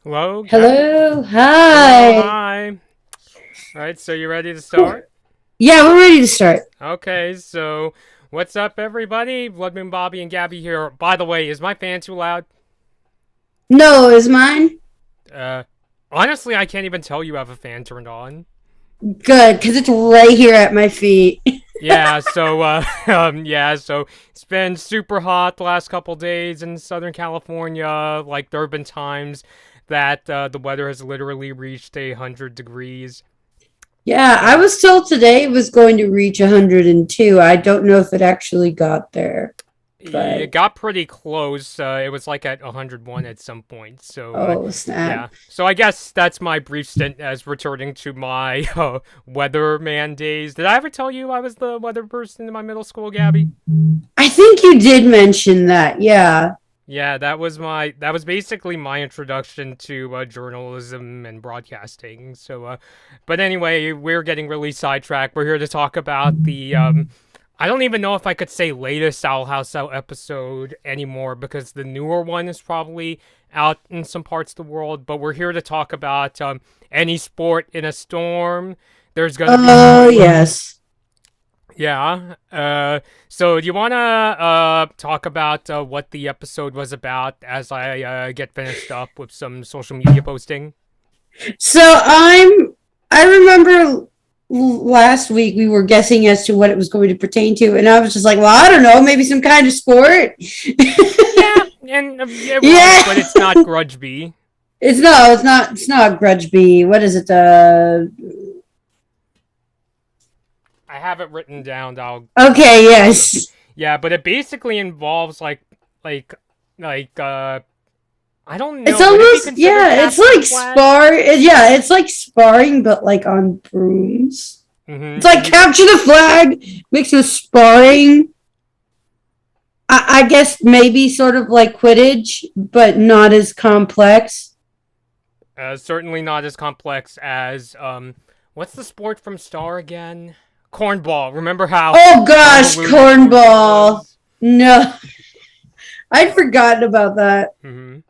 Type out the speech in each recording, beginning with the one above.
Hello, Gabby. Hello, Hello, hi. hi. All right, so you ready to start? Yeah, we're ready to start. Okay, so what's up, everybody? Bloodman Bobby and Gabby here. By the way, is my fan too loud? No, is mine Uh, Honestly, I can't even tell you have a fan turned on. good? Because it's right here at my feet. So it's been super hot the last couple days in Southern California. Like, there have been times that the weather has literally reached 100 degrees. Yeah, I So was told today it was going to reach 102. I don't know if it actually got there, it but got pretty close. It was like at 101 at some point. oh snap. Yeah. So I guess that's my brief stint as returning to my weatherman days. Did I ever tell you I was the weather person in my middle school, Gabby? I think you did mention that. Yeah. Yeah, that was basically my introduction to journalism and broadcasting. But anyway, we're getting really sidetracked. We're here to talk about the I don't even know if I could say latest Owl House Out episode anymore because the newer one is probably out in some parts of the world. But we're here to talk about any sport in a storm. There's gonna be Oh, spoilers. yes. Yeah. So do you wanna talk about what the episode was about as I get finished up with some social media posting? So I remember last week we were guessing as to what it was going to pertain to, and I was just like, well, I don't know, maybe some kind of sport. Yeah, and it was, but Yeah. it's not Grudgeby. It's not Grudge B. What is it? I have it written down. I'll Okay, look up. yes. Yeah, but it basically involves like like I don't It's know. Would it be almost considered yeah. It's capturing the like flag? spar. Yeah, it's like sparring, but like on brooms. It's like Mm-hmm. capture the flag mixed with sparring. I guess maybe sort of like Quidditch, but not as complex. Certainly not as complex as what's the sport from Star again? Cornball. Remember how Oh gosh, convoluted cornball cornball. was? No, I'd forgotten about that. Mm-hmm.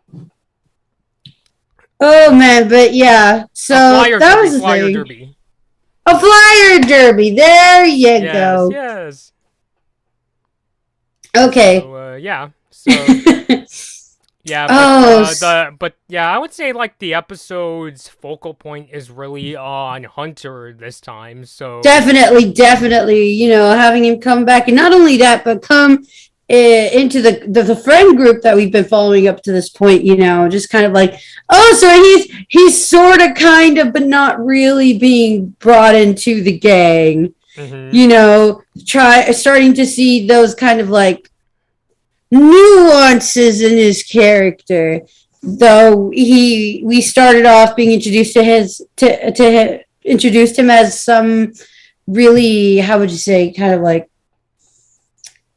Oh man, but yeah. A So flyer that derby. was the Flyer thing. derby. A flyer derby. There you Yes. go. Yes. Okay. Yeah. So yeah, but Oh, I would say like the episode's focal point is really on Hunter this time. definitely, definitely. Having him come back, and not only that, but come into the friend group that we've been following up to this point. Just kind of like, oh, so he's sort of, kind of, but not really being brought into the gang. hmm Try starting to see those kind of like nuances in his character. Though we started off being introduced to introduced him as some really, how would you say, kind of like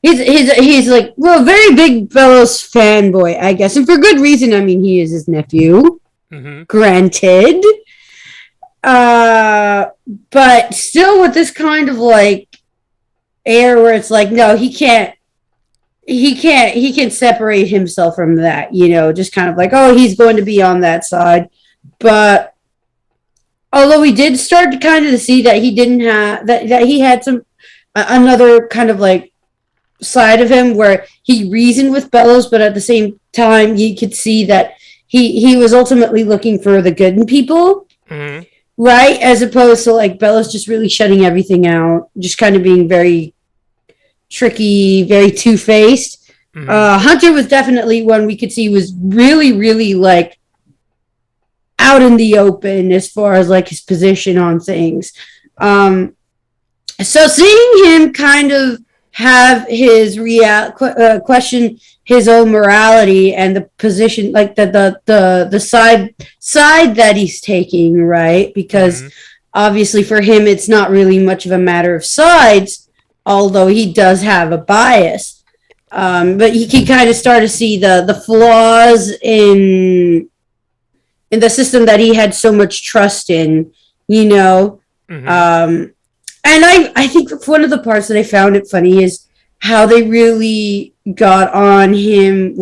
he's like, well, very big Bellows fanboy, I guess, and for good reason. I mean, he is his nephew, hmm granted, uh, but still with this kind of like air where it's like, no, he can't separate himself from that, just kind of like, oh, he's going to be on that side. But although we did start to kind of see that he didn't have that he had some another kind of like side of him where he reasoned with Bellows, but at the same time you could see that he was ultimately looking for the good in people, hmm right? As opposed to like Bellows just really shutting everything out, just kind of being very tricky, very two-faced. hmm Hunter was definitely one we could see was really, really like out in the open as far as like his position on things. Um, so seeing him kind of have his question his own morality and the position, like the side that he's taking, right? Because hmm obviously for him it's not really much of a matter of sides, although he does have a bias. But he can kind of start to see the flaws in the system that he had so much trust in, you know. hmm Um, and I think one of the parts that I found it funny is how they really got on him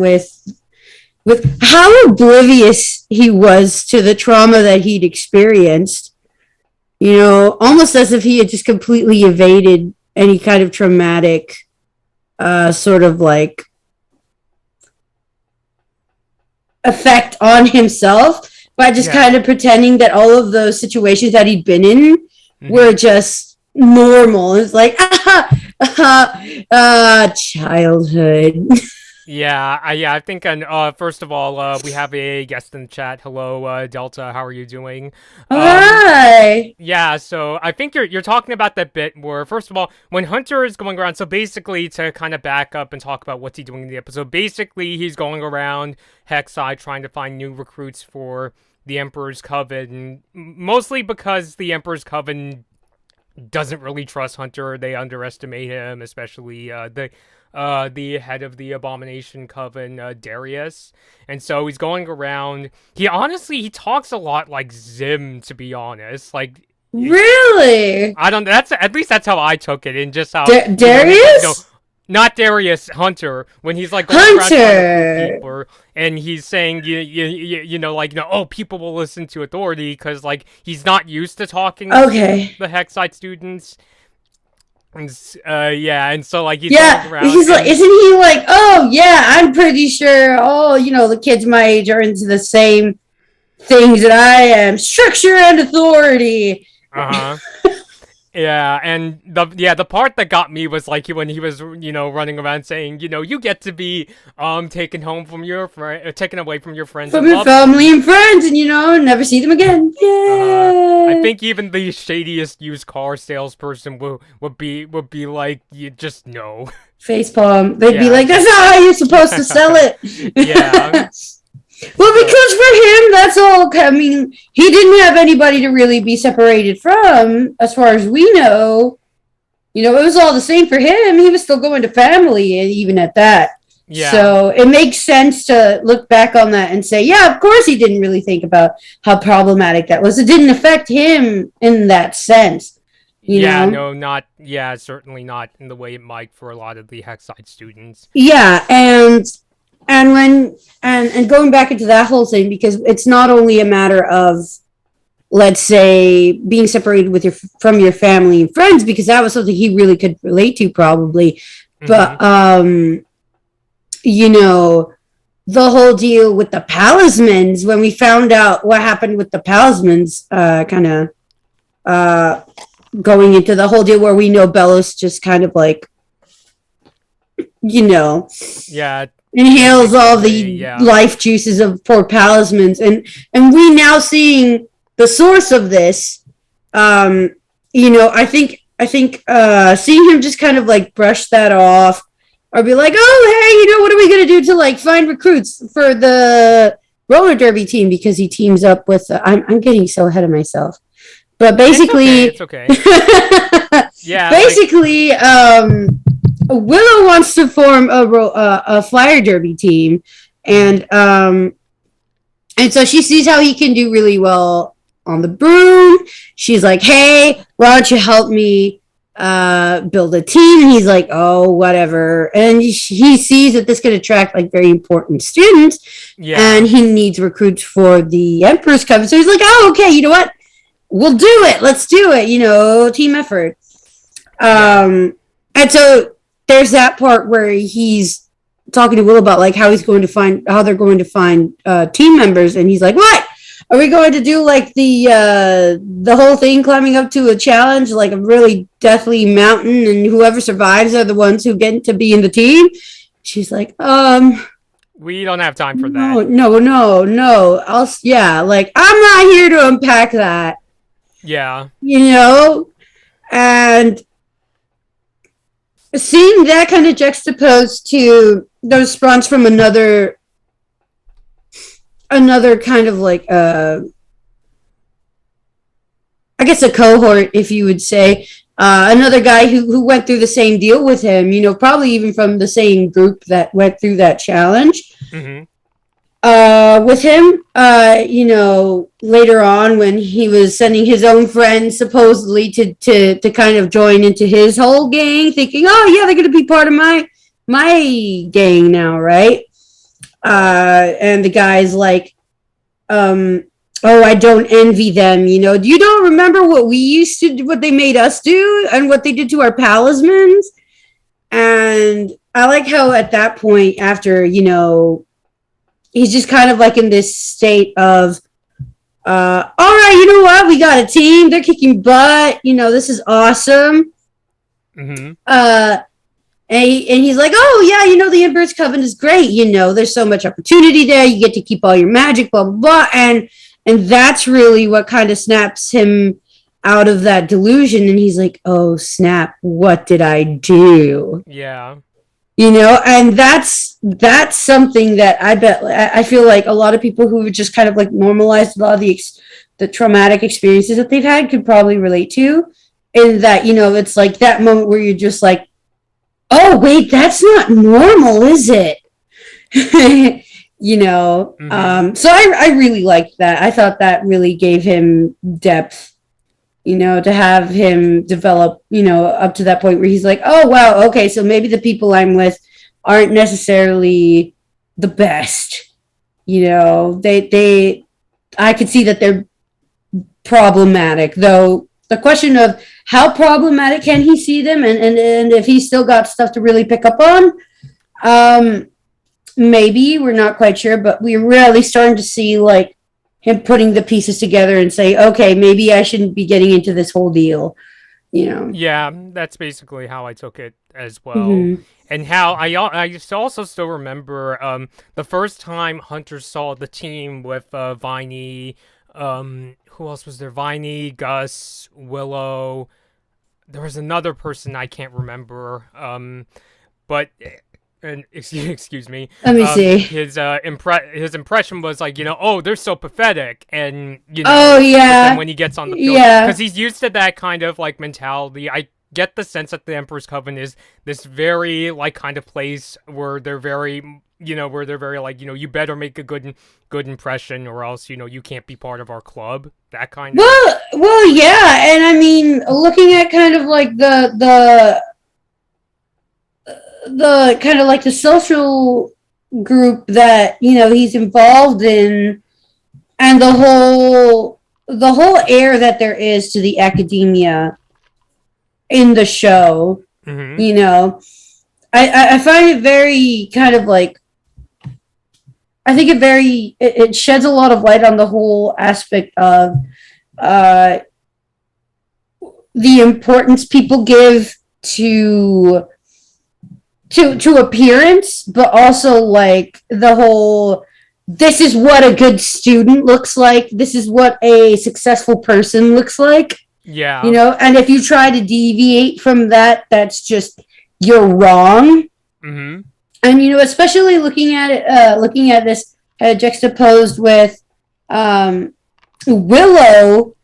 with how oblivious he was to the trauma that he'd experienced, almost as if he had just completely evaded any kind of traumatic sort of like effect on himself by just kind of pretending that all of those situations that he'd been in were just normal. It's like, childhood. I think, first of all, we have a guest in the chat. Hello, Delta. How are you doing? Hi. Yeah, so I think you're talking about that bit where, first of all, when Hunter is going around, so basically to kind of back up and talk about what's he doing in the episode, basically he's going around Hexside trying to find new recruits for the Emperor's Coven, mostly because the Emperor's Coven doesn't really trust Hunter. They underestimate him, especially the head of the Abomination Coven, Darius. And so he's going around. He talks a lot like Zim, to be honest. Like, really? I don't. At least that's how I took it, and just how Darius. Not Darius, Hunter, when he's like going Hunter, people, and he's saying oh, people will listen to authority because like he's not used to talking to the Hexside students. And and so like he's going around. He's like, isn't he like, oh yeah, I'm pretty sure the kids my age are into the same things that I am, structure and authority. Yeah, and the part that got me was like when he was running around saying you get to be taken away from your friends, from your family and friends, and never see them again. I think even the shadiest used car salesperson would be like, you just no facepalm. They'd be like, that's not how you're supposed to sell it. Yeah. Well, because for him, that's all. I mean, he didn't have anybody to really be separated from, as far as we know. It was all the same for him. He was still going to family, even at that. Yeah. So it makes sense to look back on that and say, yeah, of course he didn't really think about how problematic that was. It didn't affect him in that sense. Certainly not in the way it might for a lot of the Hexside students. Yeah, and going back into that whole thing, because it's not only a matter of, let's say, being separated from your family and friends, because that was something he really could relate to probably. But the whole deal with the Palismans, when we found out what happened with the Palismans, kind of going into the whole deal where we know Bellos just kind of like, inhales all the life juices of poor Palismans, and we now seeing the source of this. I think seeing him just kind of like brush that off, or be like, oh hey, what are we gonna do to like find recruits for the roller derby team, because he teams up with I'm getting so ahead of myself, but basically it's okay. Yeah, basically Willow wants to form a flyer derby team, and so she sees how he can do really well on the broom. She's like, hey, why don't you help me build a team? And he's like, oh, whatever. And he sees that this could attract like very important students, and he needs recruits for the Emperor's Coven. So he's like, oh, okay, you know what? We'll do it. Let's do it. Team effort. And so there's that part where he's talking to Will about like how they're going to find team members, and he's like, what? Are we going to do like the whole thing, climbing up to a challenge, like a really deathly mountain, and whoever survives are the ones who get to be in the team? She's like, we don't have time for that. No. Like, I'm not here to unpack that. Yeah. And seeing that kind of juxtaposed to the response from another kind of like I guess a cohort, if you would say, another guy who went through the same deal with him, probably even from the same group that went through that challenge. With him, later on when he was sending his own friends supposedly to kind of join into his whole gang, thinking, oh yeah, they're going to be part of my gang now, right? And the guy's like, oh, I don't envy them. Do you don't remember what we used to do, what they made us do, and what they did to our palismans? And I like how at that point, after he's just kind of like in this state of, all right, you know what? We got a team. They're kicking butt. This is awesome. Mm-hmm. And he's like, oh, yeah, the Emperor's Coven is great. There's so much opportunity there. You get to keep all your magic, blah, blah, blah. And that's really what kind of snaps him out of that delusion. And he's like, oh, snap. What did I do? Yeah. And that's something that I feel like a lot of people who just kind of like normalized a lot of the traumatic experiences that they've had could probably relate to. In that, it's like that moment where you're just like, oh, wait, that's not normal, is it? Mm-hmm. So I really liked that. I thought that really gave him depth, to have him develop, up to that point where he's like, oh, wow, okay, so maybe the people I'm with aren't necessarily the best. I could see that they're problematic, though the question of how problematic can he see them, and if he's still got stuff to really pick up on, maybe, we're not quite sure, but we're really starting to see like him putting the pieces together and say, okay, maybe I shouldn't be getting into this whole deal. Yeah, that's basically how I took it as well. Mm-hmm. And how I used to also still remember the first time Hunter saw the team with Viney, who else was there? Viney, Gus, Willow. There was another person I can't remember. But and excuse me. Let me see. His impression was like, oh, they're so pathetic, and Oh, but then yeah. when he gets on the field, Yeah. because he's used to that kind of like mentality. I get the sense that the Emperor's Coven is this very like kind of place where they're very like, you better make a good impression, or else you can't be part of our club, that kind of. Well, yeah, and I mean, looking at kind of like the kind of like the social group that he's involved in, and the whole air that there is to the academia in the show. Mm-hmm. I find it very kind of like, I think it sheds a lot of light on the whole aspect of the importance people give to appearance, but also like the whole, this is what a good student looks like, this is what a successful person looks like. Yeah. And if you try to deviate from that, that's just, you're wrong. Mm-hmm. And especially looking at this juxtaposed with Willow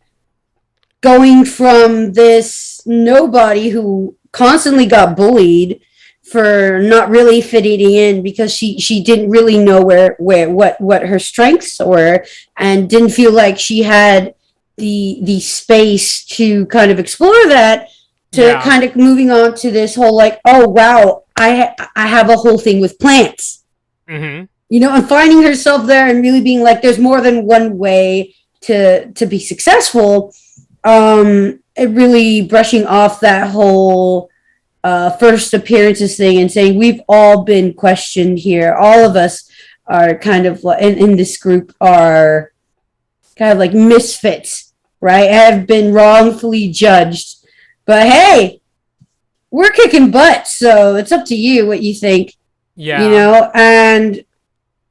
going from this nobody who constantly got bullied for not really fitting in, because she didn't really know what her strengths were, and didn't feel like she had the space to kind of explore that, to kind of moving on to this whole like, oh wow, I have a whole thing with plants. Mm-hmm. And finding herself there and really being like, there's more than one way to be successful. It really brushing off that whole first appearances thing and saying, we've all been questioned here. All of us are kind of in this group are kind of like misfits, right? Have been wrongfully judged. But hey, we're kicking butt, so it's up to you what you think. Yeah. And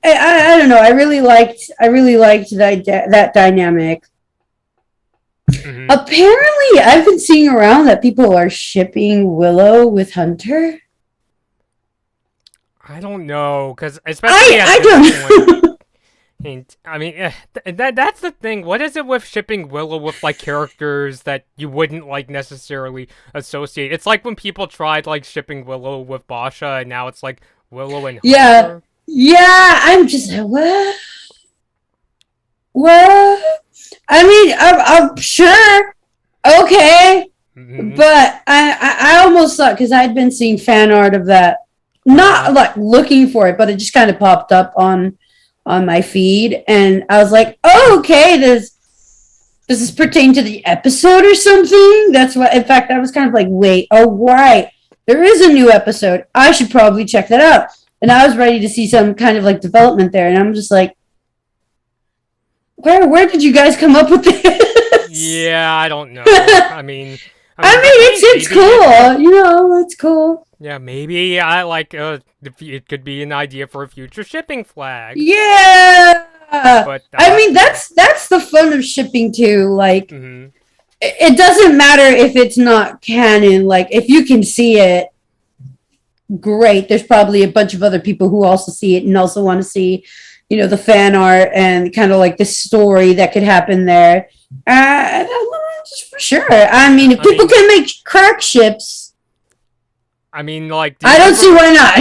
I don't know. I really liked that dynamic. Mm-hmm. Apparently, I've been seeing around that people are shipping Willow with Hunter. I don't know, because especially I don't know. I mean, that's the thing. What is it with shipping Willow with like characters that you wouldn't like necessarily associate? It's like when people tried like shipping Willow with Basha, and now it's like Willow and Hunter. Yeah. I'm just like, what? I mean, I'm sure. Okay, Mm-hmm. but I almost thought, because I'd been seeing fan art of that not like looking for it, but it just kind of popped up on my feed, and I was like, oh, okay, does this pertain to the episode or something? That's what. In fact, I was kind of like, wait, oh right, there is a new episode. I should probably check that out. And I was ready to see some kind of like development there, and I'm just like, where did you guys come up with this? Yeah, I don't know. It's cool. You know, it's cool. Yeah, maybe I like it could be an idea for a future shipping flag. Yeah. But I mean, that's the fun of shipping too. Like, mm-hmm. it doesn't matter if it's not canon. Like, if you can see it, great. There's probably a bunch of other people who also see it and also want to see, you know, the fan art and kind of like the story that could happen there. For sure. I mean, if people can make crack ships, I mean, like, I don't see why not.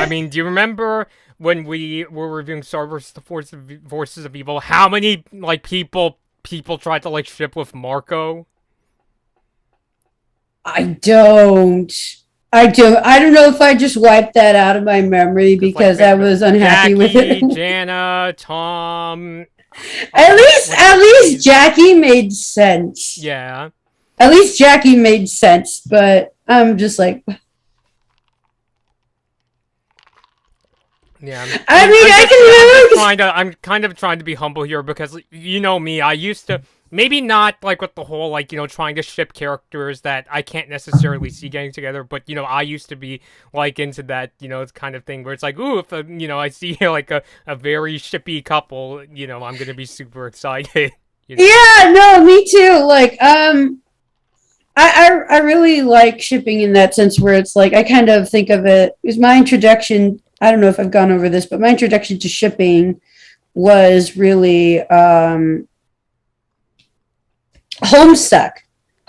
I mean, do you remember when we were reviewing Star Wars: The Forces of Evil? How many like people tried to like ship with Marco? I don't know if I just wiped that out of my memory because I was unhappy Jackie, with it. Jana, Tom. At least Jackie made sense. Yeah. At least Jackie made sense, but I'm just like, yeah. I'm kind of trying to be humble here because you know me. I used to maybe not like with the whole like, you know, trying to ship characters that I can't necessarily see getting together, but you know, I used to be like into that, you know, kind of thing where it's like, ooh, if you know, I see like a very shippy couple, you know, I'm gonna be super excited. You know? Yeah, no, me too. Like, I really like shipping in that sense where it's like I kind of think of it as my introduction. I don't know if I've gone over this, but my introduction to shipping was really Homestuck.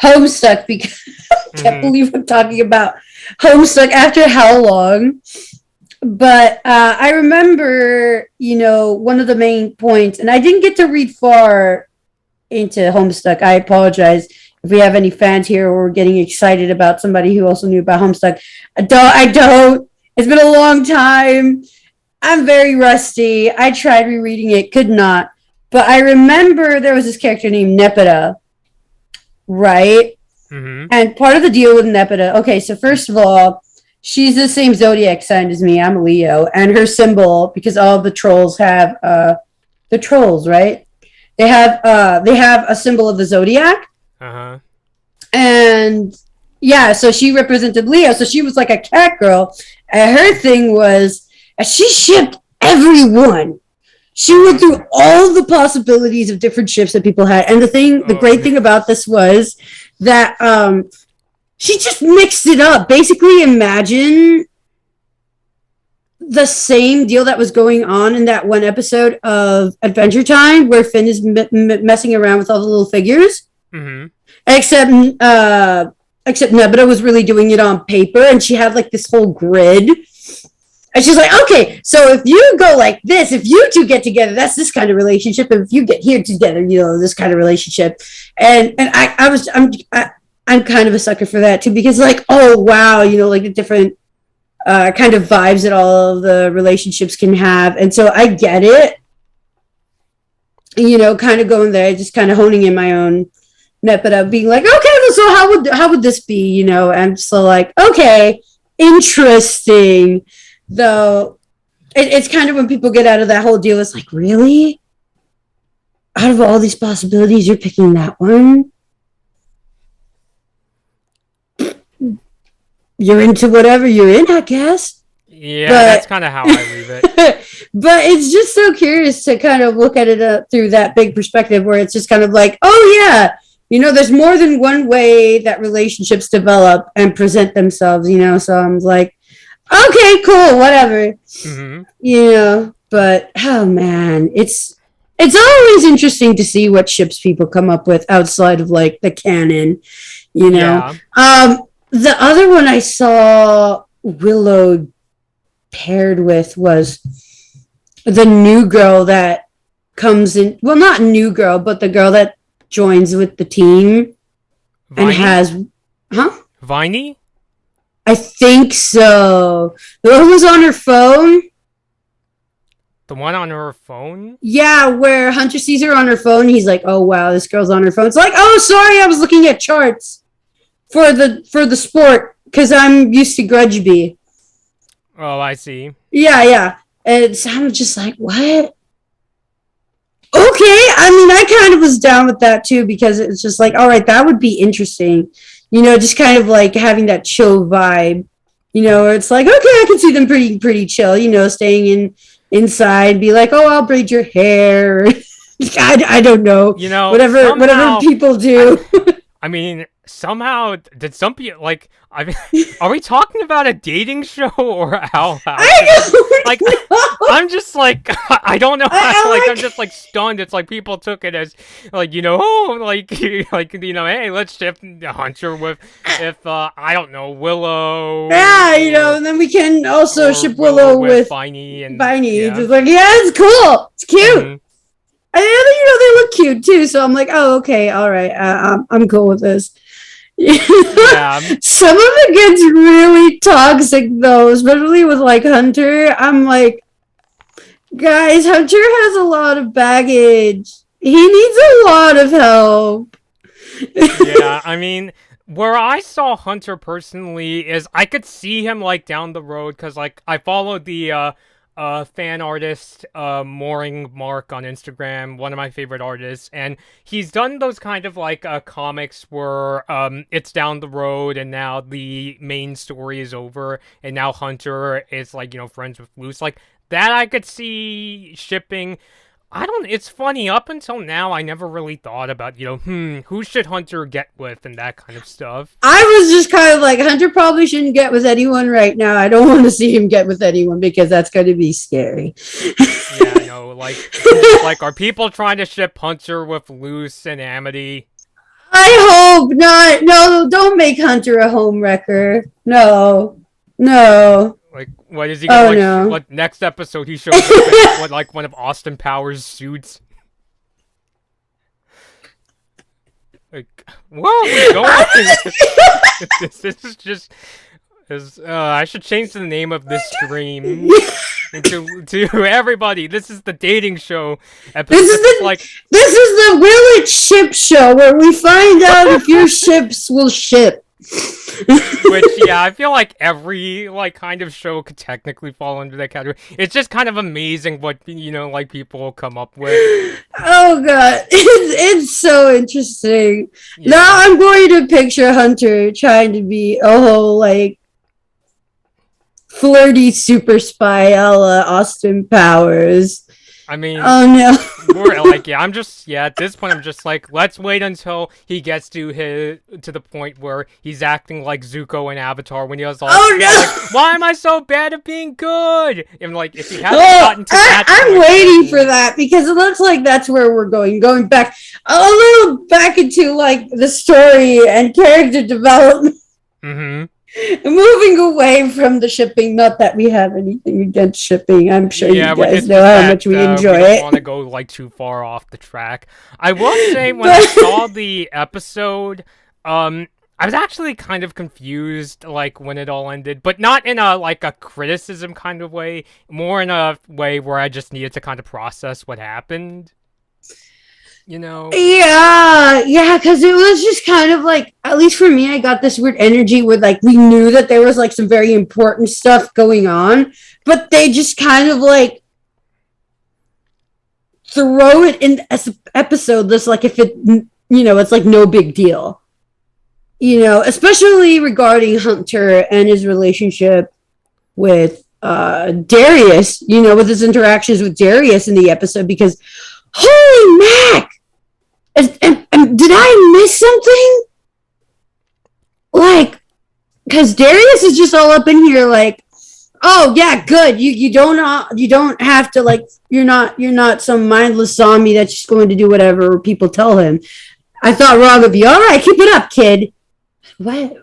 Homestuck, because I can't believe I'm talking about Homestuck after how long. But I remember, you know, one of the main points, and I didn't get to read far into Homestuck. I apologize if we have any fans here or we're getting excited about somebody who also knew about Homestuck. I don't. It's been a long time. I'm very rusty. I tried rereading it, could not. But I remember there was this character named Nepeta, right? Mm-hmm. And part of the deal with Nepeta, okay, so first of all, she's the same zodiac sign as me. I'm a Leo. And her symbol, because all the trolls have, the trolls, right? They have a symbol of the zodiac. Uh-huh. And yeah, so she represented Leo. So she was like a cat girl. And her thing was, she shipped everyone. She went through all the possibilities of different ships that people had. And the great thing about this was that she just mixed it up. Basically, imagine the same deal that was going on in that one episode of Adventure Time where Finn is messing around with all the little figures. Mm-hmm. Except Nebula was really doing it on paper, and she had like this whole grid. And she's like, okay, so if you go like this, if you two get together, that's this kind of relationship. And if you get here together, you know, this kind of relationship. And I'm kind of a sucker for that too, because like, oh wow, you know, like the different kind of vibes that all of the relationships can have. And so I get it, you know, kind of going there, just kind of honing in my own net, but I'm being like, okay, so how would this be, you know? And so like, okay, interesting. Though it's kind of when people get out of that whole deal, it's like, really? Out of all these possibilities, you're picking that one? You're into whatever you're in, I guess. Yeah, that's kind of how I leave it. But it's just so curious to kind of look at it through that big perspective where it's just kind of like, oh yeah, you know, there's more than one way that relationships develop and present themselves, you know? So I'm like, okay, cool, whatever. Mm-hmm. You know, but oh man, it's always interesting to see what ships people come up with outside of like the canon, you know. Yeah. The other one I saw Willow paired with was the new girl that comes in. Well, not new girl, but the girl that joins with the team. Viney? And has, huh? Viney? I think so. The one was on her phone. The one on her phone? Yeah, where Hunter sees her on her phone. He's like, "Oh wow, this girl's on her phone." It's like, "Oh, sorry, I was looking at charts for the sport because I'm used to Grudgeby." Oh, I see. Yeah, yeah. And it sounded just like, "What?" Okay, I mean, I kind of was down with that too because it's just like, all right, that would be interesting. Just kind of like having that chill vibe. Where it's like, okay, I can see them pretty chill. Staying inside, be like, oh, I'll braid your hair. I don't know, whatever Somehow, people do. I mean, somehow did some people like? I mean, are we talking about a dating show or how? I don't Like, know. I'm just like I don't know how. Like, I'm like, just like stunned. It's like people took it as like oh like hey, let's ship Hunter with if I don't know Willow yeah, and then we can also or ship Willow with Viney and Viney. yeah. Just like, yeah, it's cool, it's cute. Mhm. And they look cute too. So I'm like, oh, okay, all right, I'm cool with this. Yeah. Some of it gets really toxic though, especially with like Hunter. I'm like, guys, Hunter has a lot of baggage. He needs a lot of help. Yeah, I mean, where I saw Hunter personally is I could see him like down the road because like I followed the fan artist Mooring Mark on Instagram, one of my favorite artists, and he's done those kind of like comics where it's down the road and now the main story is over and now Hunter is like friends with Luz, like that I could see shipping. I don't. It's funny. Up until now, I never really thought about who should Hunter get with and that kind of stuff. I was just kind of like, Hunter probably shouldn't get with anyone right now. I don't want to see him get with anyone because that's going to be scary. Yeah, I know. Like, are people trying to ship Hunter with Luz and Amity? I hope not. No, don't make Hunter a homewrecker. No, no. Like, what is he gonna no. What next episode he shows up in like one of Austin Powers' suits? Like, where are we going? This is just. I should change the name of this stream to everybody. This is the dating show episode. This is the Will It Ship show where we find out if your ships will ship. Which, yeah, I feel like every like kind of show could technically fall under that category. It's just kind of amazing what like people come up with. Oh god, it's so interesting. Yeah. Now I'm going to picture Hunter trying to be a whole like flirty super spy a la Austin Powers. I mean, oh no. More like, yeah, at this point I'm just like, let's wait until he gets to the point where he's acting like Zuko in Avatar when he was all like, why am I so bad at being good? And like, if he hasn't gotten to that I'm waiting for that because it looks like that's where we're going back a little back into like the story and character development. Mm-hmm. Moving away from the shipping, not that we have anything against shipping. I'm sure you guys know how much we enjoy it. I don't want to go like too far off the track. I will say when I saw the episode, I was actually kind of confused like when it all ended, but not in a like a criticism kind of way, more in a way where I just needed to kind of process what happened. Yeah, because it was just kind of like, at least for me, I got this weird energy where like we knew that there was like some very important stuff going on, but they just kind of like throw it in as an episode just like if it it's like no big deal, especially regarding Hunter and his relationship with Darius, with his interactions with Darius in the episode, because holy Mac! And did I miss something? Like, because Darius is just all up in here, like, oh yeah, good. You don't have to like. You're not some mindless zombie that's just going to do whatever people tell him. I thought wrong of you. All right, keep it up, kid. What?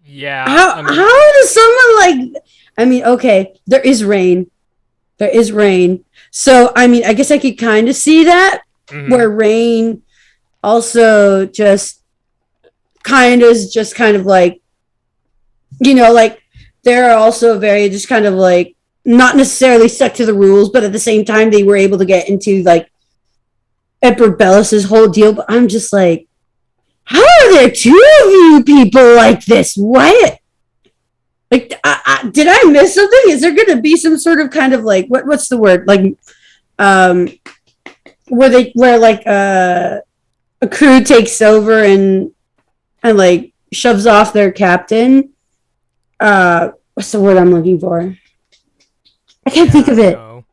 Yeah. How does someone like? I mean, okay, there is rain. So, I mean, I guess I could kind of see that, where Rain also just kind of just kind of like, like they're also very just kind of like not necessarily stuck to the rules, but at the same time they were able to get into like Emperor Bellus's whole deal. But I'm just like, how are there two of you people like this? What? Like, did I miss something? Is there going to be some sort of kind of like what's the word? Like, where like a crew takes over and like shoves off their captain. What's the word I'm looking for? I can't think of it. Know.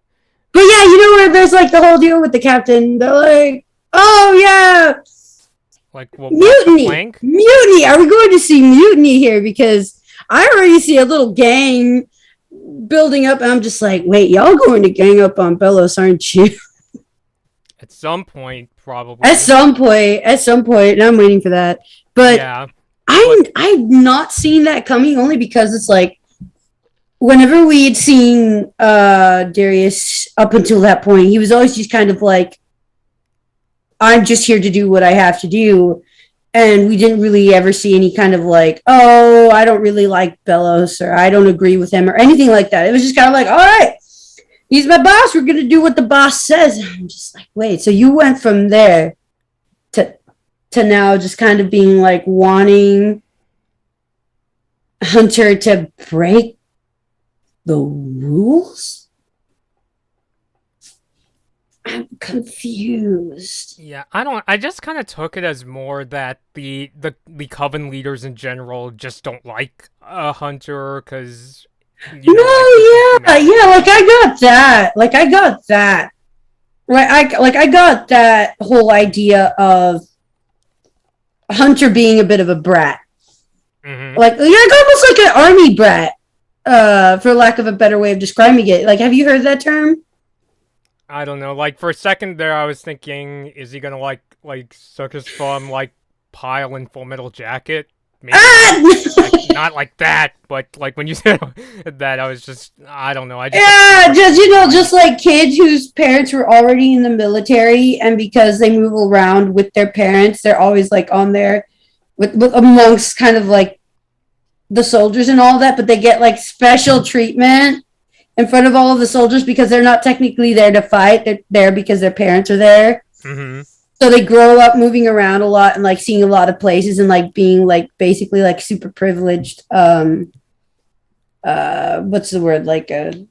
But yeah, where there's like the whole deal with the captain. They're like, oh yeah, Like mutiny. Mutiny. Are we going to see mutiny here? Because I already see a little gang building up. And I'm just like, wait, y'all going to gang up on Bellos, aren't you? At some point, probably. At some point, and I'm waiting for that. But yeah, I've not seen that coming, only because it's like whenever we had seen Darius up until that point, he was always just kind of like, I'm just here to do what I have to do. And we didn't really ever see any kind of like, oh, I don't really like Bellos, or I don't agree with him, or anything like that. It was just kind of like, all right, he's my boss. We're going to do what the boss says. And I'm just like, wait, so you went from there to now just kind of being like wanting Hunter to break the rules? I'm confused. Yeah, I just kind of took it as more that the Coven leaders in general just don't like Hunter because. Yeah, like I got that. Right, I got that whole idea of Hunter being a bit of a brat. Mm-hmm. Like almost like an army brat, for lack of a better way of describing it. Like, have you heard that term? I don't know. Like, for a second there, I was thinking, is he gonna like suck his thumb like Pile in Full Metal Jacket? Maybe not like that, but like when you said that, I was just, I don't know. Just like kids whose parents were already in the military, and because they move around with their parents, they're always like on there with amongst kind of like the soldiers and all that, but they get like special treatment in front of all of the soldiers because they're not technically there to fight. They're there because their parents are there. Mm-hmm. So they grow up moving around a lot and like seeing a lot of places and like being like basically like super privileged. What's the word? Like why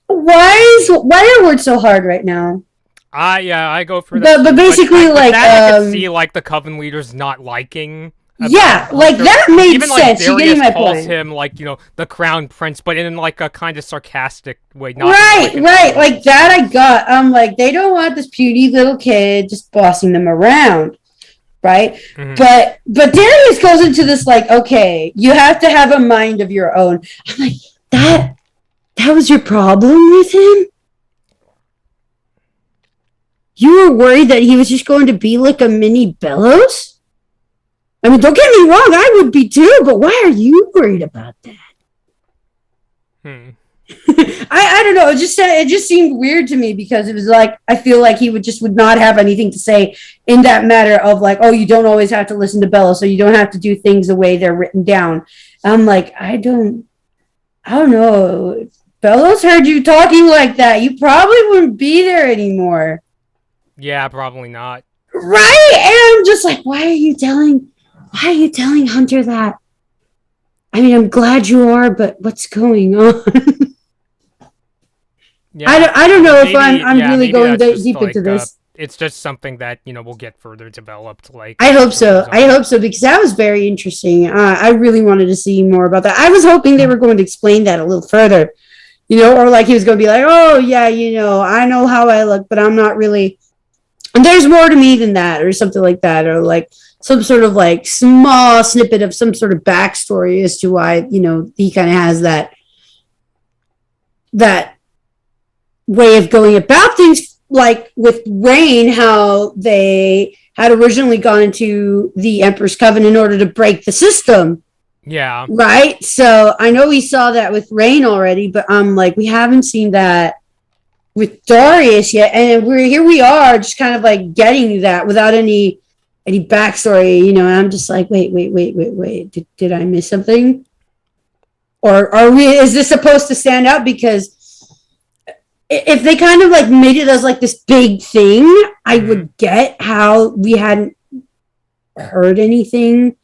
are words so hard right now? Yeah, I go for that. But basically, like like that, I could see like the Coven leaders not liking. Yeah, like that made even, sense. Like, you getting my calls point? him like the crown prince, but in like a kind of sarcastic way. Not Right. Like that, I got. I'm like, they don't want this puny little kid just bossing them around, right? Mm-hmm. But Darius goes into this like, okay, you have to have a mind of your own. I'm like, that was your problem with him? You were worried that he was just going to be like a mini Bellows? I mean, don't get me wrong, I would be too, but why are you worried about that? I don't know. It just seemed weird to me because it was like, I feel like he would not have anything to say in that matter of like, oh, you don't always have to listen to Bella, so you don't have to do things the way they're written down. I'm like, I don't know. If Bella's heard you talking like that, you probably wouldn't be there anymore. Yeah, probably not. Right? And I'm just like, why are you telling Hunter that? I mean, I'm glad you are, but what's going on? Yeah, I don't know if I'm really going deep like, into this. It's just something that will get further developed. Like, I hope so. Because that was very interesting. I really wanted to see more about that. I was hoping they were going to explain that a little further, or like he was going to be like, oh yeah, I know how I look, but I'm not really. And there's more to me than that, or something like that, or like some sort of like small snippet of some sort of backstory as to why he kind of has that way of going about things, like with Rain, how they had originally gone into the Emperor's Coven in order to break the system. Yeah. Right? So I know we saw that with Rain already, but like, we haven't seen that with Darius yet. And we are just kind of like getting that without any any backstory, and I'm just like, wait. Did I miss something? Or is this supposed to stand out? Because if they kind of like made it as like this big thing, I Mm-hmm. would get how we hadn't heard anything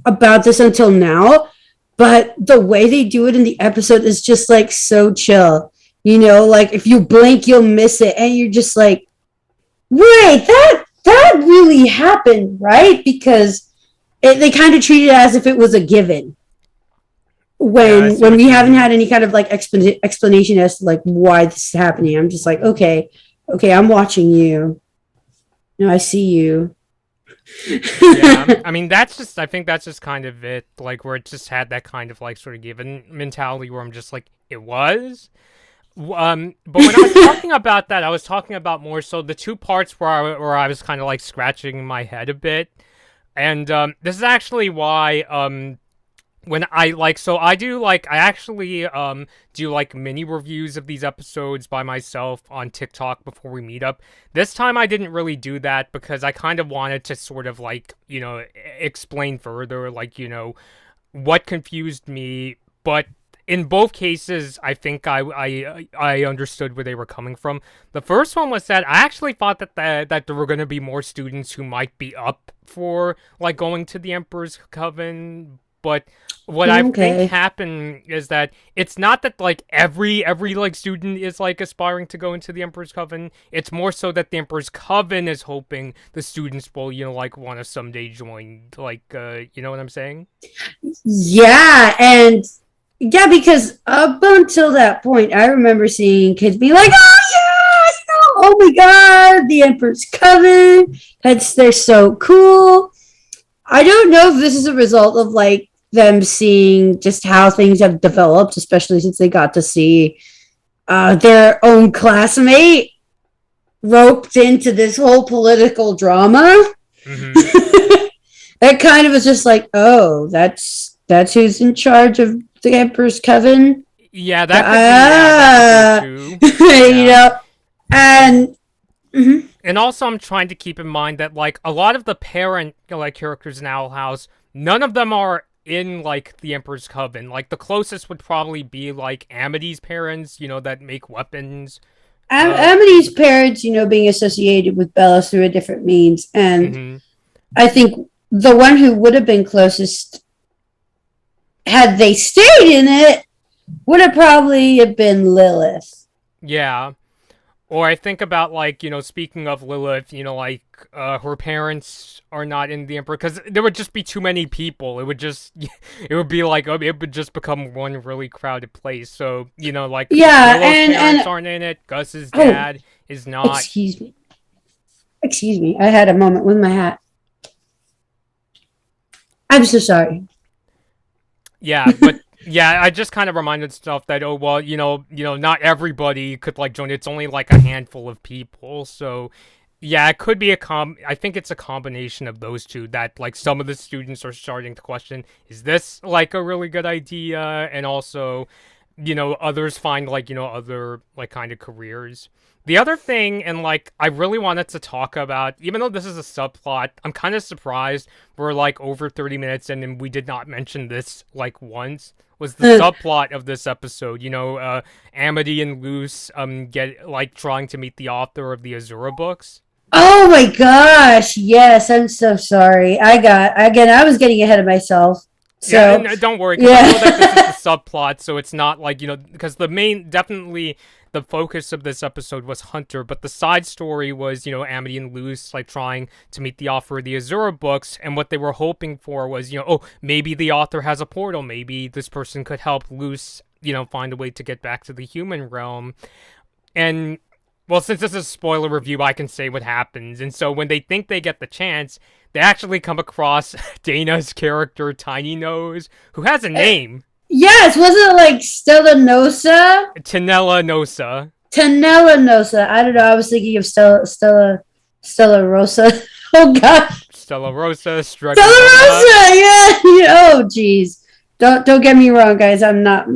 about this until now. But the way they do it in the episode is just like so chill. Like if you blink, you'll miss it. And you're just like, wait, that really happened, right? Because they kind of treat it as if it was a given. Yeah, I see When what we you haven't mean. had any kind of like explanation as to like why this is happening, I'm just like, okay, I'm watching you. No, I see you. Yeah, I mean I think that's just kind of it, like where it just had that kind of like sort of given mentality where I'm just like it was. But when I was talking about that, I was talking about more so the two parts where I was kind of like scratching my head a bit, and this is actually why when I like so I do like I actually do like mini reviews of these episodes by myself on TikTok before we meet up. This time I didn't really do that because I kind of wanted to sort of like, explain further like, what confused me, but in both cases I think I understood where they were coming from. The first one was that I actually thought that there were going to be more students who might be up for like going to the Emperor's Coven, but what I think Okay. happened is that it's not that like every like student is like aspiring to go into the Emperor's Coven. It's more so that the Emperor's Coven is hoping the students will, like want to someday join. Like, you know what I'm saying? Yeah, and yeah, because up until that point, I remember seeing kids be like, "Oh yeah, oh my god, the Emperor's Coven. They're so cool." I don't know if this is a result of like them seeing just how things have developed, especially since they got to see their own classmate roped into this whole political drama. Mm-hmm. That kind of was just like, oh, that's who's in charge of the Emperor's Coven. Yeah, that could be it Ah, too. you Yeah. know, And and mhm. and also I'm trying to keep in mind that like a lot of the parent like characters in Owl House, none of them are in like the Emperor's Coven. Like the closest would probably be like Amity's parents, that make weapons. Uh Amity's parents, being associated with Bella through a different means, and mhm. I think the one who would have been closest had they stayed in it would have probably have been Lilith. Yeah. Or I think about like, speaking of Lilith, like her parents are not in the Emperor because there would just be too many people. It would just it would be like it would just become one really crowded place. So, like Yeah, Willow's parents and aren't in it, Gus's oh, dad is not. excuse me, excuse me. I had a moment with my hat. I'm so sorry. Yeah, but yeah, I just kind of reminded stuff that oh well, not everybody could like join. It's only like a handful of people. So yeah, it could be I think it's a combination of those two that like some of the students are starting to question, is this like a really good idea? And also, others find like, other like kind of careers. The other thing, and like I really wanted to talk about, even though this is a subplot, I'm kind of surprised we're like over 30 minutes in and we did not mention this like once, was the subplot of this episode. Amity and Luce get like trying to meet the author of the Azura books. Oh my gosh, yes, I'm so sorry. I was getting ahead of myself. Yeah, So, and don't worry, because I yeah. know that this is the subplot, so it's not like, because definitely the focus of this episode was Hunter, but the side story was, Amity and Luce, like, trying to meet the author of the Azura books, and what they were hoping for was, oh, maybe the author has a portal, maybe this person could help Luce, find a way to get back to the human realm. And well, since this is a spoiler review, I can say what happens. And so when they think they get the chance, they actually come across Dana's character, Tiny Nose, who has a name. Yes, wasn't it like Stella Nosa? Tanella Nosa. Tanella Nosa. I don't know. I was thinking of Stella Rosa. Oh god. Stella Rosa, Stella Strega Nova. Rosa, yeah. Oh jeez. Don't get me wrong, guys. I'm not.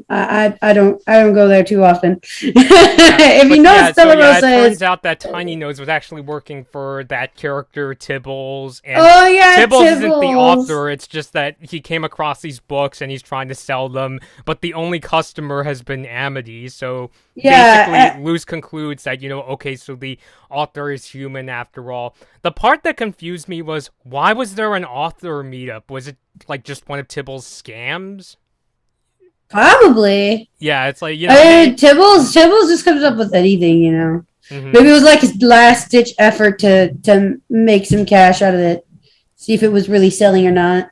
I don't go there too often. Yeah, If you but know yeah, what so Stella yeah, it Rosa turns is, out that Tiny Nose was actually working for that character Tibbles, and oh yeah, Tibbles isn't the Tibbles. author. It's just that he came across these books and he's trying to sell them, but the only customer has been Amity. So basically, Yeah, Luz concludes that okay, so the author is human after all. The part that confused me was why was there an author meetup? Was it like just one of Tibbles' scams? probably. Yeah, it's like I hey. mean, Tibbles just comes up with anything, you know. Maybe Mm-hmm. it was like his last ditch effort to make some cash out of it. See if it was really selling or not.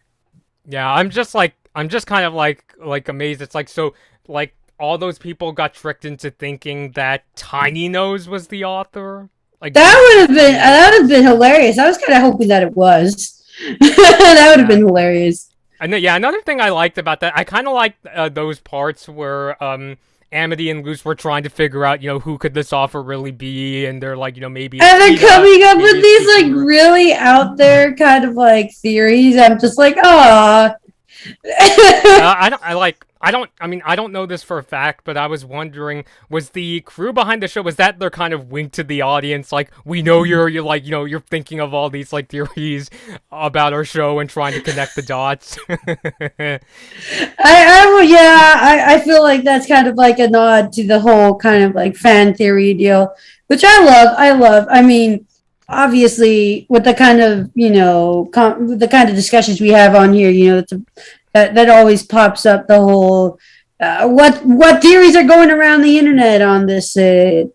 Yeah, I'm just kind of like amazed. It's like so like all those people got tricked into thinking that Tiny Nose was the author. Like That would have been Jesus that would have been Christ. hilarious. I was kind of hoping that it was. That would have Yeah. been hilarious. And yeah, another thing I liked about that, I kind of liked those parts where Amity and Luce were trying to figure out, who could this offer really be, and they're like, maybe it's And they're Ida, coming up maybe with it's these like Kikuru. really out there kind of like theories. I'm just like, ah. I don't know this for a fact, but I was wondering, was the crew behind the show, was that their kind of wink to the audience? Like, we know you're like, you're thinking of all these like theories about our show and trying to connect the dots. I feel like that's kind of like a nod to the whole kind of like fan theory deal, which I love. I love. I mean, obviously, with the kind of the kind of discussions we have on here, that always pops up the whole what theories are going around the internet on this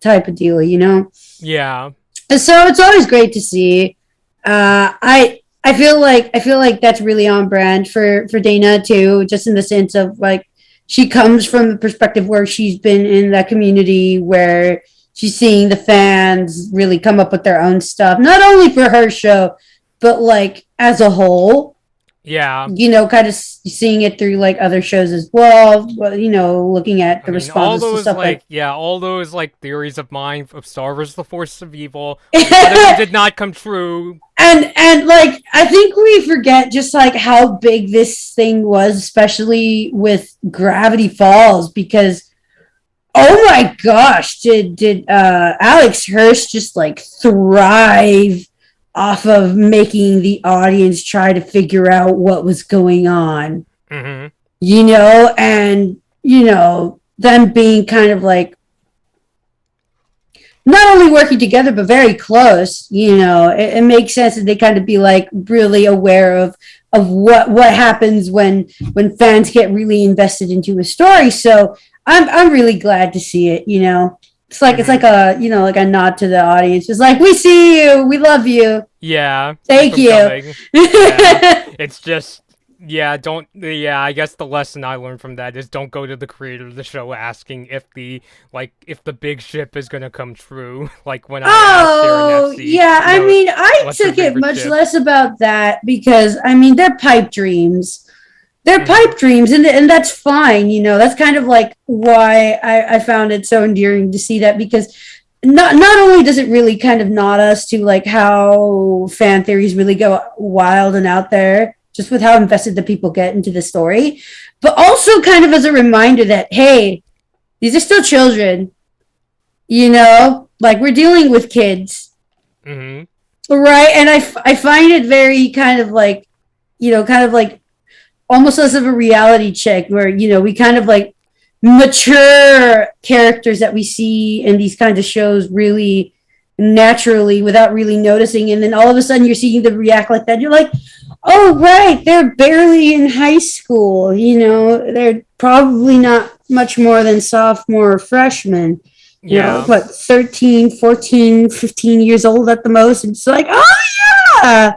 type of deal, you know. Yeah. And so it's always great to see. I feel like that's really on brand for Dana too, just in the sense of like she comes from the perspective where she's been in that community where she's seeing the fans really come up with their own stuff, not only for her show, but like as a whole, Yeah. kind of seeing it through like other shows as well, looking at I the mean, responses to stuff like all those like theories of mine of Star Wars: The Force of Evil, a lot of them did not come true. and like I think we forget just like how big this thing was, especially with Gravity Falls, because oh my gosh, did Alex Hirsch just like thrive off of making the audience try to figure out what was going on, Mm-hmm. and them being kind of like not only working together but very close. It makes sense that they kind of be like really aware of what happens when fans get really invested into a story. So I'm really glad to see it. It's Mm-hmm. like a like a nod to the audience. It's like, we see you, we love you, Yeah, keep thank them you. coming. Yeah, it's just yeah, don't yeah, I guess the lesson I learned from that is don't go to the creator of the show asking if the big ship is gonna come true. Like when I asked Aaron Oh, FC, yeah. I mean, I what's your took it favorite much ship? less about that because, I mean, they're pipe dreams. They're Mm-hmm. pipe dreams, and that's fine. That's kind of like why I found it so endearing to see that, because not only does it really kind of nod us to like how fan theories really go wild and out there, just with how invested the people get into the story, but also kind of as a reminder that, hey, these are still children, like we're dealing with kids. Mm-hmm. Right. And I find it very kind of like, kind of like almost as of a reality check where, we kind of like mature characters that we see in these kinds of shows really naturally without really noticing. And then all of a sudden you're seeing them react like that. You're like, oh, right. They're barely in high school. They're probably not much more than sophomore or freshman, Yeah. what, 13, 14, 15 years old at the most. And it's like, oh, yeah,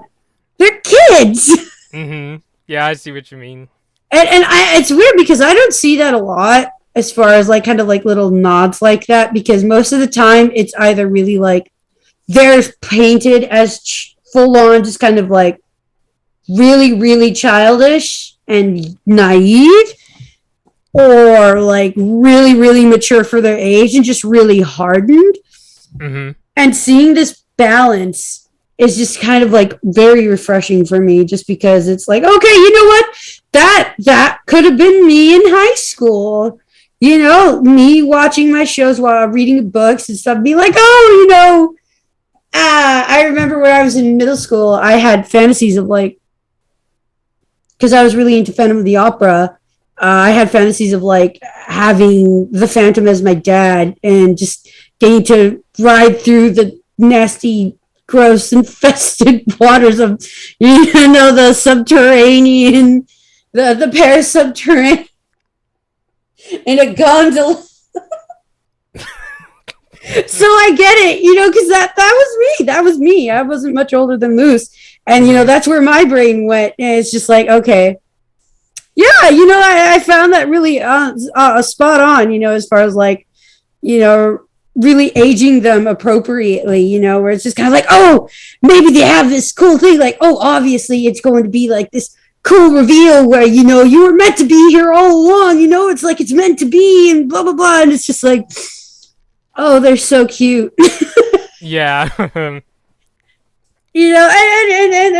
they're kids. Mm-hmm. Yeah, I see what you mean. It's weird because I don't see that a lot as far as like kind of like little nods like that, because most of the time it's either really like they're painted as full on just kind of like really, really childish and naive, or like really, really mature for their age and just really hardened. Mm-hmm. And seeing this balance is just kind of like very refreshing for me, just because it's like, okay, you know what? that could have been me in high school. You know, me watching my shows while I'm reading books and stuff, be like, oh, I remember when I was in middle school, I had fantasies of like, because I was really into Phantom of the Opera. I had fantasies of like having the Phantom as my dad and just getting to ride through the nasty, gross, infested waters of, the subterranean, the Paris subterranean in a gondola. So I get it, because that was me. That was me. I wasn't much older than Moose, and that's where my brain went. And it's just like, okay, yeah, I found that really spot on. As far as like, really aging them appropriately. Where it's just kind of like, oh, maybe they have this cool thing. Like, oh, obviously it's going to be like this cool reveal where you were meant to be here all along. It's like it's meant to be, and blah blah blah. And it's just like, oh, they're so cute. Yeah. And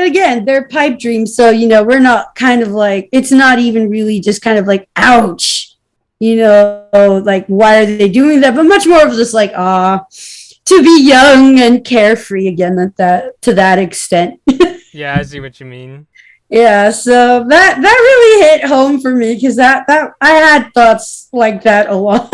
again, they're pipe dreams. So, we're not kind of like, it's not even really just kind of like, ouch, like, why are they doing that? But much more of just like, to be young and carefree again to that extent. Yeah, I see what you mean. Yeah, so that really hit home for me because that I had thoughts like that a lot.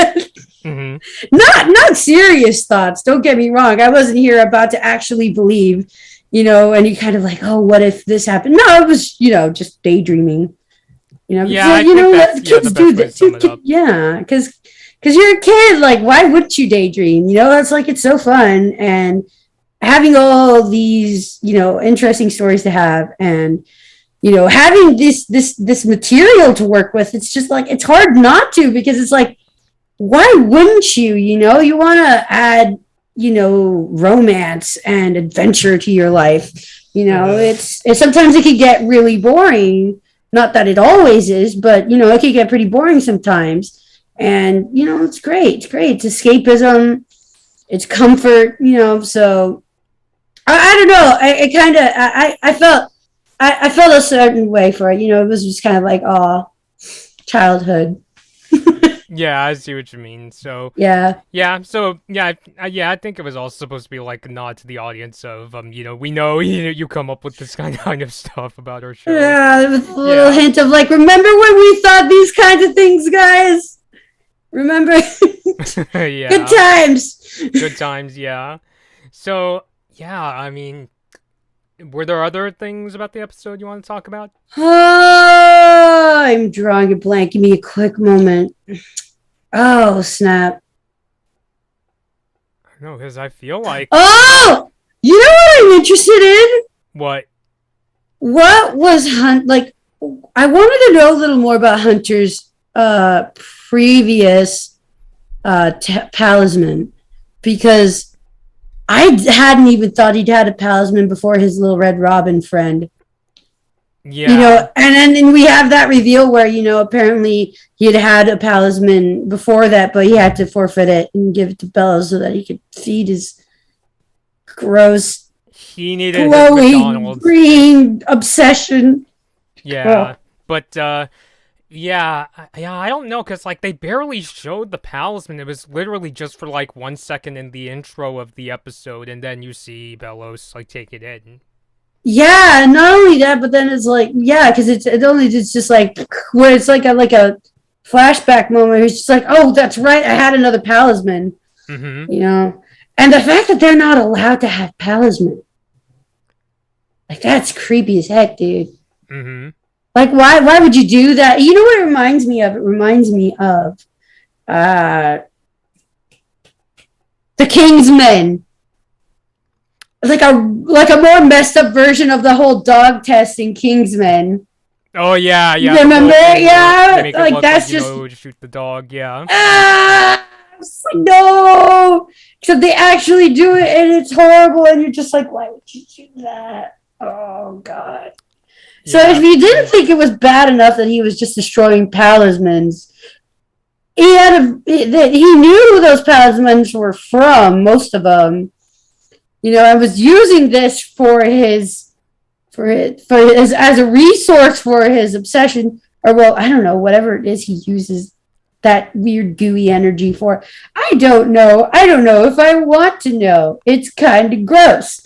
Mm-hmm. Not serious thoughts. Don't get me wrong. I wasn't here about to actually believe, and you kind of like, oh, what if this happened? No, it was, just daydreaming. Yeah, I think that's kids the do best way to sum it up. Yeah, because you're a kid. Like, why wouldn't you daydream? It's like it's so fun and having all these, interesting stories to have and. Having this material to work with, it's just like it's hard not to because it's like, why wouldn't you? You want to add, romance and adventure to your life. It's sometimes it can get really boring. Not that it always is, but it can get pretty boring sometimes. And it's great. It's great. It's escapism. It's comfort. So I don't know. I felt a certain way for it. It was just kind of like, oh, childhood. Yeah, I see what you mean. So yeah, I think it was also supposed to be like a nod to the audience of we know you come up with this kind of stuff about our show. Yeah, with a little hint of like, remember when we thought these kinds of things, guys? Remember? Yeah. Good times. Good times, yeah. So yeah, I mean. Were there other things about the episode you want to talk about? Oh, I'm drawing a blank. Give me a quick moment. Oh, snap. No, because I feel like... Oh! You know what I'm interested in? What? What was like, I wanted to know a little more about Hunter's previous talisman. Because... I hadn't even thought he'd had a talisman before his little Red Robin friend. Yeah. And then we have that reveal where, apparently he had a talisman before that, but he had to forfeit it and give it to Bella so that he could feed his gross, he needed glowing green obsession. Yeah. Oh. But, yeah, I don't know, because, like, they barely showed the talisman. It was literally just for, like, 1 second in the intro of the episode, and then you see Bellos, like, take it in. Yeah, and not only that, but then it's like, yeah, because it's just, like, where it's like a flashback moment. It's just like, oh, that's right, I had another talisman. Mm-hmm. And the fact that they're not allowed to have talisman. Like, that's creepy as heck, dude. Mm-hmm. Like, why would you do that? You know what it reminds me of? It reminds me of The Kingsmen. Like a more messed up version of the whole dog test in Kingsmen. Oh, yeah. Remember? Yeah. Like, that's just... shoot the dog, yeah. No! Except they actually do it, and it's horrible, and you're just like, why would you do that? Oh, God. So if you didn't think it was bad enough that he was just destroying talismans, he knew who those talismans were from, most of them. I was using this for his as a resource for his obsession. or well, I don't know, whatever it is he uses that weird gooey energy for. I don't know. I don't know if I want to know. It's kind of gross.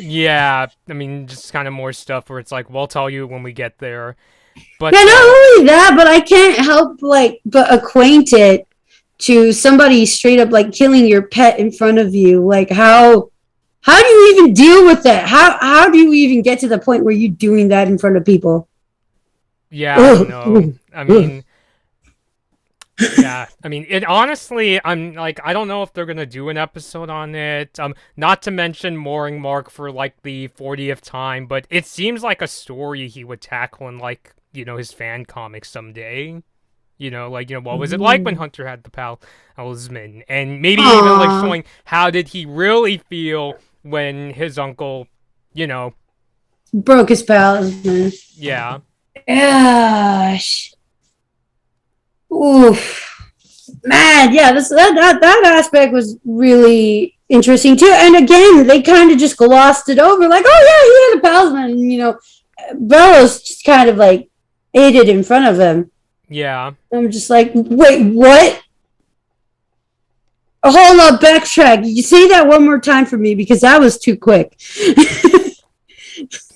Yeah, I mean, just kind of more stuff where it's like, we'll tell you when we get there. Yeah, But, not only that, but I can't help like but acquaint it to somebody straight up like killing your pet in front of you. Like how do you even deal with that? How do you even get to the point where you're doing that in front of people? yeah, I don't Ugh, know. ugh, I ugh. mean, yeah, I mean, it honestly, I'm like, I don't know if they're gonna do an episode on it. Not to mention Mooring Mark for like the 40th time, but it seems like a story he would tackle in like, his fan comics someday. Like, what was it like when Hunter had the talisman? And maybe even like Aw, showing how did he really feel when his uncle, you know, broke his pals, man. yeah, Gosh. Oof. Man, yeah, that aspect was really interesting too. And again, they kind of just glossed it over, like, oh yeah, he had a palisman, and Bellows just kind of like ate it in front of him. yeah. I'm just like, wait, what? Hold up, backtrack. You say that one more time for me because that was too quick.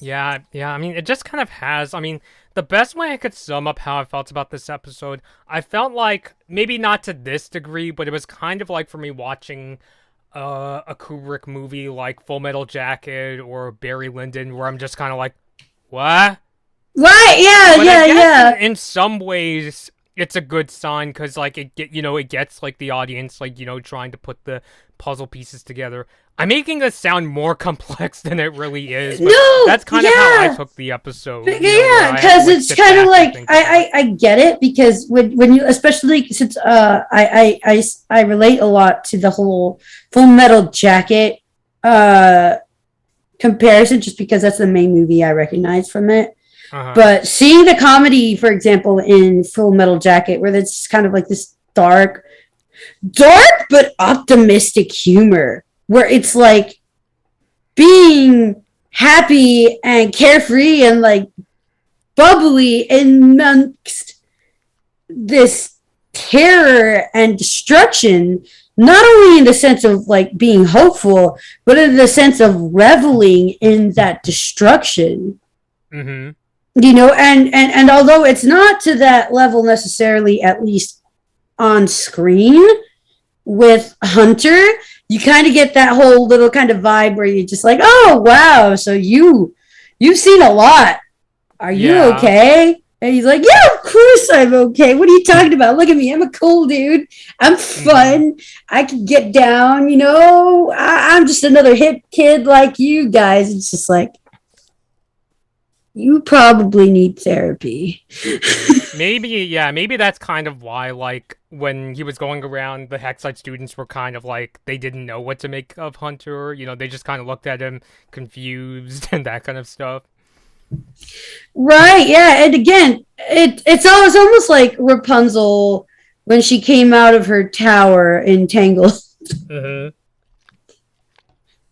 Yeah, yeah. I mean, it just kind of has. I mean, the best way I could sum up how I felt about this episode, I felt like maybe not to this degree, but it was kind of like for me watching a Kubrick movie like Full Metal Jacket or Barry Lyndon, where I'm just kind of like, what? Right? Yeah, But I yeah, guess yeah. in some ways it's a good sign because like it gets like the audience like trying to put the puzzle pieces together. I'm making it sound more complex than it really is, but No, that's kind of how I yeah. took the episode. Where Yeah, I had to because like it's sit kind of back and like think about it. I get it because when you especially since I relate a lot to the whole Full Metal Jacket uh comparison just because that's the main movie I recognize from it. Uh huh. But seeing the comedy, for example, in Full Metal Jacket, where it's kind of like this dark but optimistic humor, where it's like being happy and carefree and like bubbly amongst this terror and destruction, not only in the sense of like being hopeful, but in the sense of reveling in that destruction. Mm-hmm. And although it's not to that level necessarily, at least on screen with Hunter, you kind of get that whole little kind of vibe where you're just like, oh wow, so you've seen a lot. Are you Yeah. okay? And he's like, yeah, of course I'm okay. What are you talking about? Look at me. I'm a cool dude. I'm Mm-hmm. fun. I can get down, I'm just another hip kid like you guys. It's just like, you probably need therapy. Maybe, yeah, maybe that's kind of why, like, when he was going around, the Hexite students were kind of like, they didn't know what to make of Hunter. They just kind of looked at him confused and that kind of stuff. Right, yeah. And again, it's almost like Rapunzel when she came out of her tower in Tangled. Mm-hmm.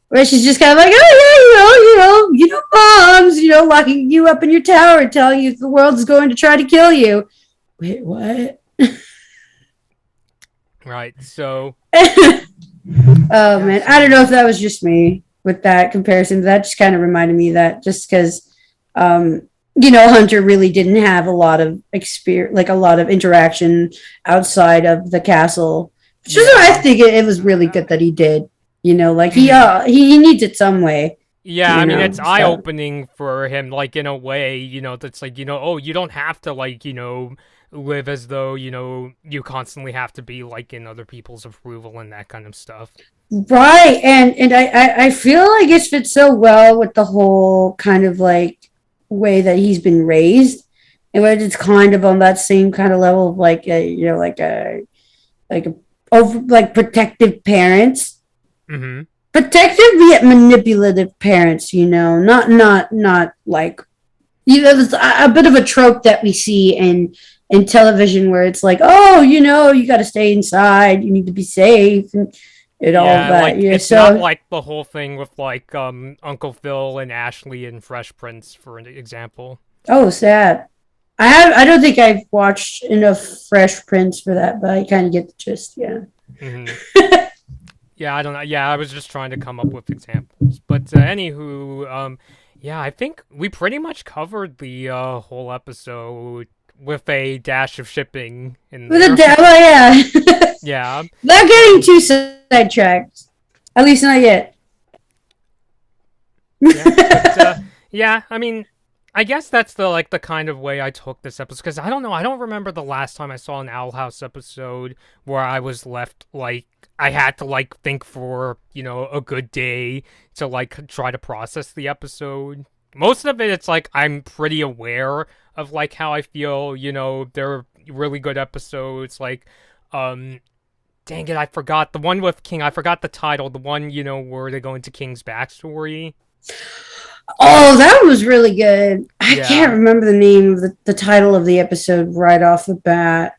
Where she's just kind of like, oh yeah, moms, locking you up in your tower and telling you the world's going to try to kill you. Wait, what? Right, so, Oh yeah, man, I don't so, know if that was just me with that comparison. That just kind of reminded me of that just because, Hunter really didn't have a lot of experience, like a lot of interaction outside of the castle. Which is why I yeah. think it was really good that he did. Like he Mm-hmm. he needs it some way. Yeah, I mean, it's So eye-opening for him, like, in a way, that's like, oh, you don't have to, like, live as though, you constantly have to be, like, in other people's approval and that kind of stuff. right, and I feel like it fits so well with the whole kind of like way that he's been raised, and where it's kind of on that same kind of level of like a like a over like protective parents, Mm-hmm. protective yet manipulative parents. Not like there's a bit of a trope that we see in television where it's like, oh, you got to stay inside, you need to be safe, and all Yeah, that. like Yeah, it's not so like the whole thing with like Uncle Phil and Ashley and Fresh Prince, for an example. oh, sad. I don't think I've watched enough Fresh Prince for that, but I kind of get the gist. Yeah. Hmm. Yeah, I don't know. Yeah, I was just trying to come up with examples. But anywho, yeah, I think we pretty much covered the whole episode with a dash of shipping in With a there. devil, yeah. Yeah. Not getting Um. too sidetracked. At least not yet. Yeah. But yeah. I mean, I guess that's the kind of way I took this episode because I don't know. I don't remember the last time I saw an Owl House episode where I was left like I had to like think for a good day to like try to process the episode. Most of it, it's like I'm pretty aware of like how I feel. They're really good episodes. Like, um, dang it, I forgot the one with King. I forgot the title. The one where they go into King's backstory. Oh, that was really good. I can't Yeah. remember the name of the title of the episode right off the bat,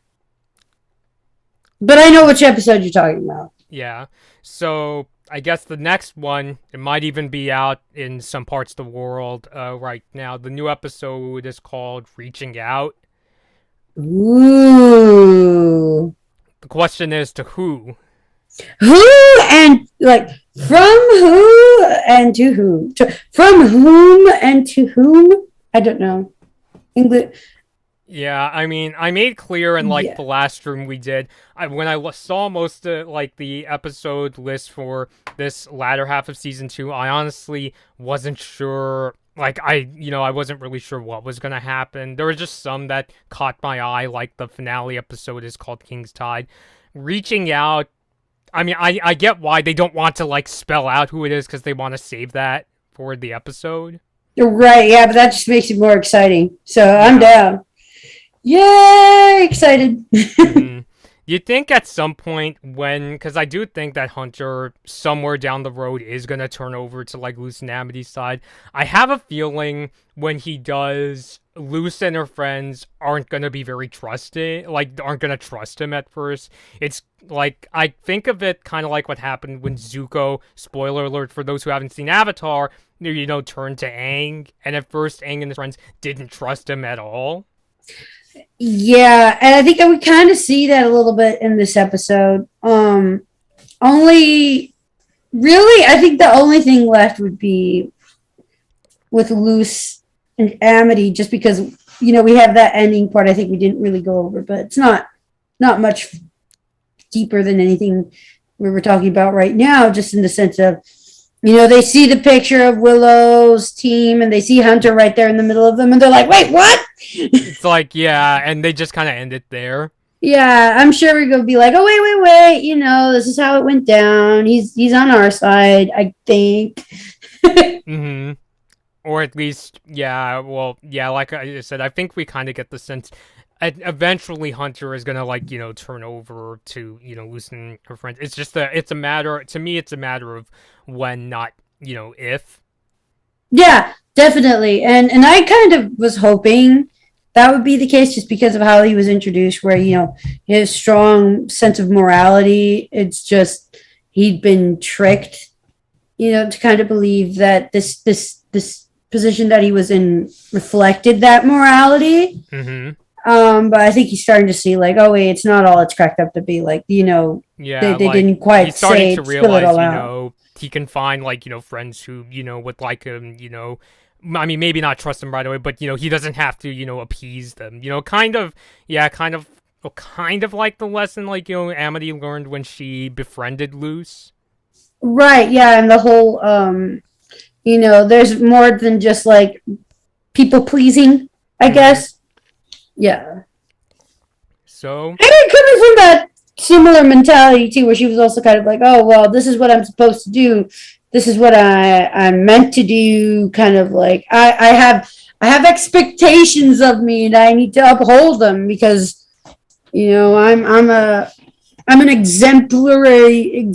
but I know which episode you're talking about. Yeah. So I guess the next one, it might even be out in some parts of the world right now. The new episode is called Reaching Out. Ooh. The question is to who? Who and like from who and to who? From whom and to whom? I don't know. English. Yeah, I mean, I made clear in like Yeah. the last stream we did, when I saw most of like the episode list for this latter half of season 2, I honestly wasn't sure. Like I wasn't really sure what was gonna happen. There were just some that caught my eye, like the finale episode is called King's Tide. Reaching Out. I mean, I get why they don't want to like spell out who it is because they want to save that for the episode. You're right. Yeah, but that just makes it more exciting. So I'm Yeah. down. Yay! Excited. Hmm. You think at some point because I do think that Hunter somewhere down the road is gonna turn over to like Luz and Amity's side. I have a feeling when he does, Luz and her friends aren't gonna be very trusting, like aren't gonna trust him at first. It's like I think of it kind of like what happened when Zuko, spoiler alert for those who haven't seen Avatar, turned to Aang, and at first Aang and his friends didn't trust him at all. Yeah, and I think I would kind of see that a little bit in this episode. Only really, I think the only thing left would be with Luce and Amity, just because we have that ending part. I think we didn't really go over, but it's not much deeper than anything we were talking about right now. Just in the sense of they see the picture of Willow's team and they see Hunter right there in the middle of them, and they're like, "Wait, what?" It's like, yeah, and they just kind of end it there. Yeah, I'm sure we're gonna be like, "Oh, wait. This is how it went down. He's on our side, I think." Hmm. Or at least, yeah, well, yeah, like I said, I think we kind of get the sense eventually Hunter is gonna like, turn over to, loosen her friends. It's a matter, to me, it's a matter of when, not, if. Yeah, definitely. And I kind of was hoping that would be the case just because of how he was introduced, where, his strong sense of morality, it's just he'd been tricked, to kind of believe that this position that he was in reflected that morality. Hmm. But I think he's starting to see like, oh wait, it's not all it's cracked up to be. Like, Yeah, they like, didn't he's quite starting say to spill it realize, all out. he can find, like, friends who, would like him, I mean, maybe not trust him right away, but, he doesn't have to, appease them. Kind of, yeah, kind of like the lesson, like, Amity learned when she befriended Luce. Right, yeah, and the whole there's more than just like people pleasing, I Hmm. guess. Yeah. So, I think coming from that similar mentality too, where she was also kind of like, oh well, this is what I'm supposed to do. This is what I'm meant to do. Kind of like I have expectations of me, and I need to uphold them because I'm an exemplary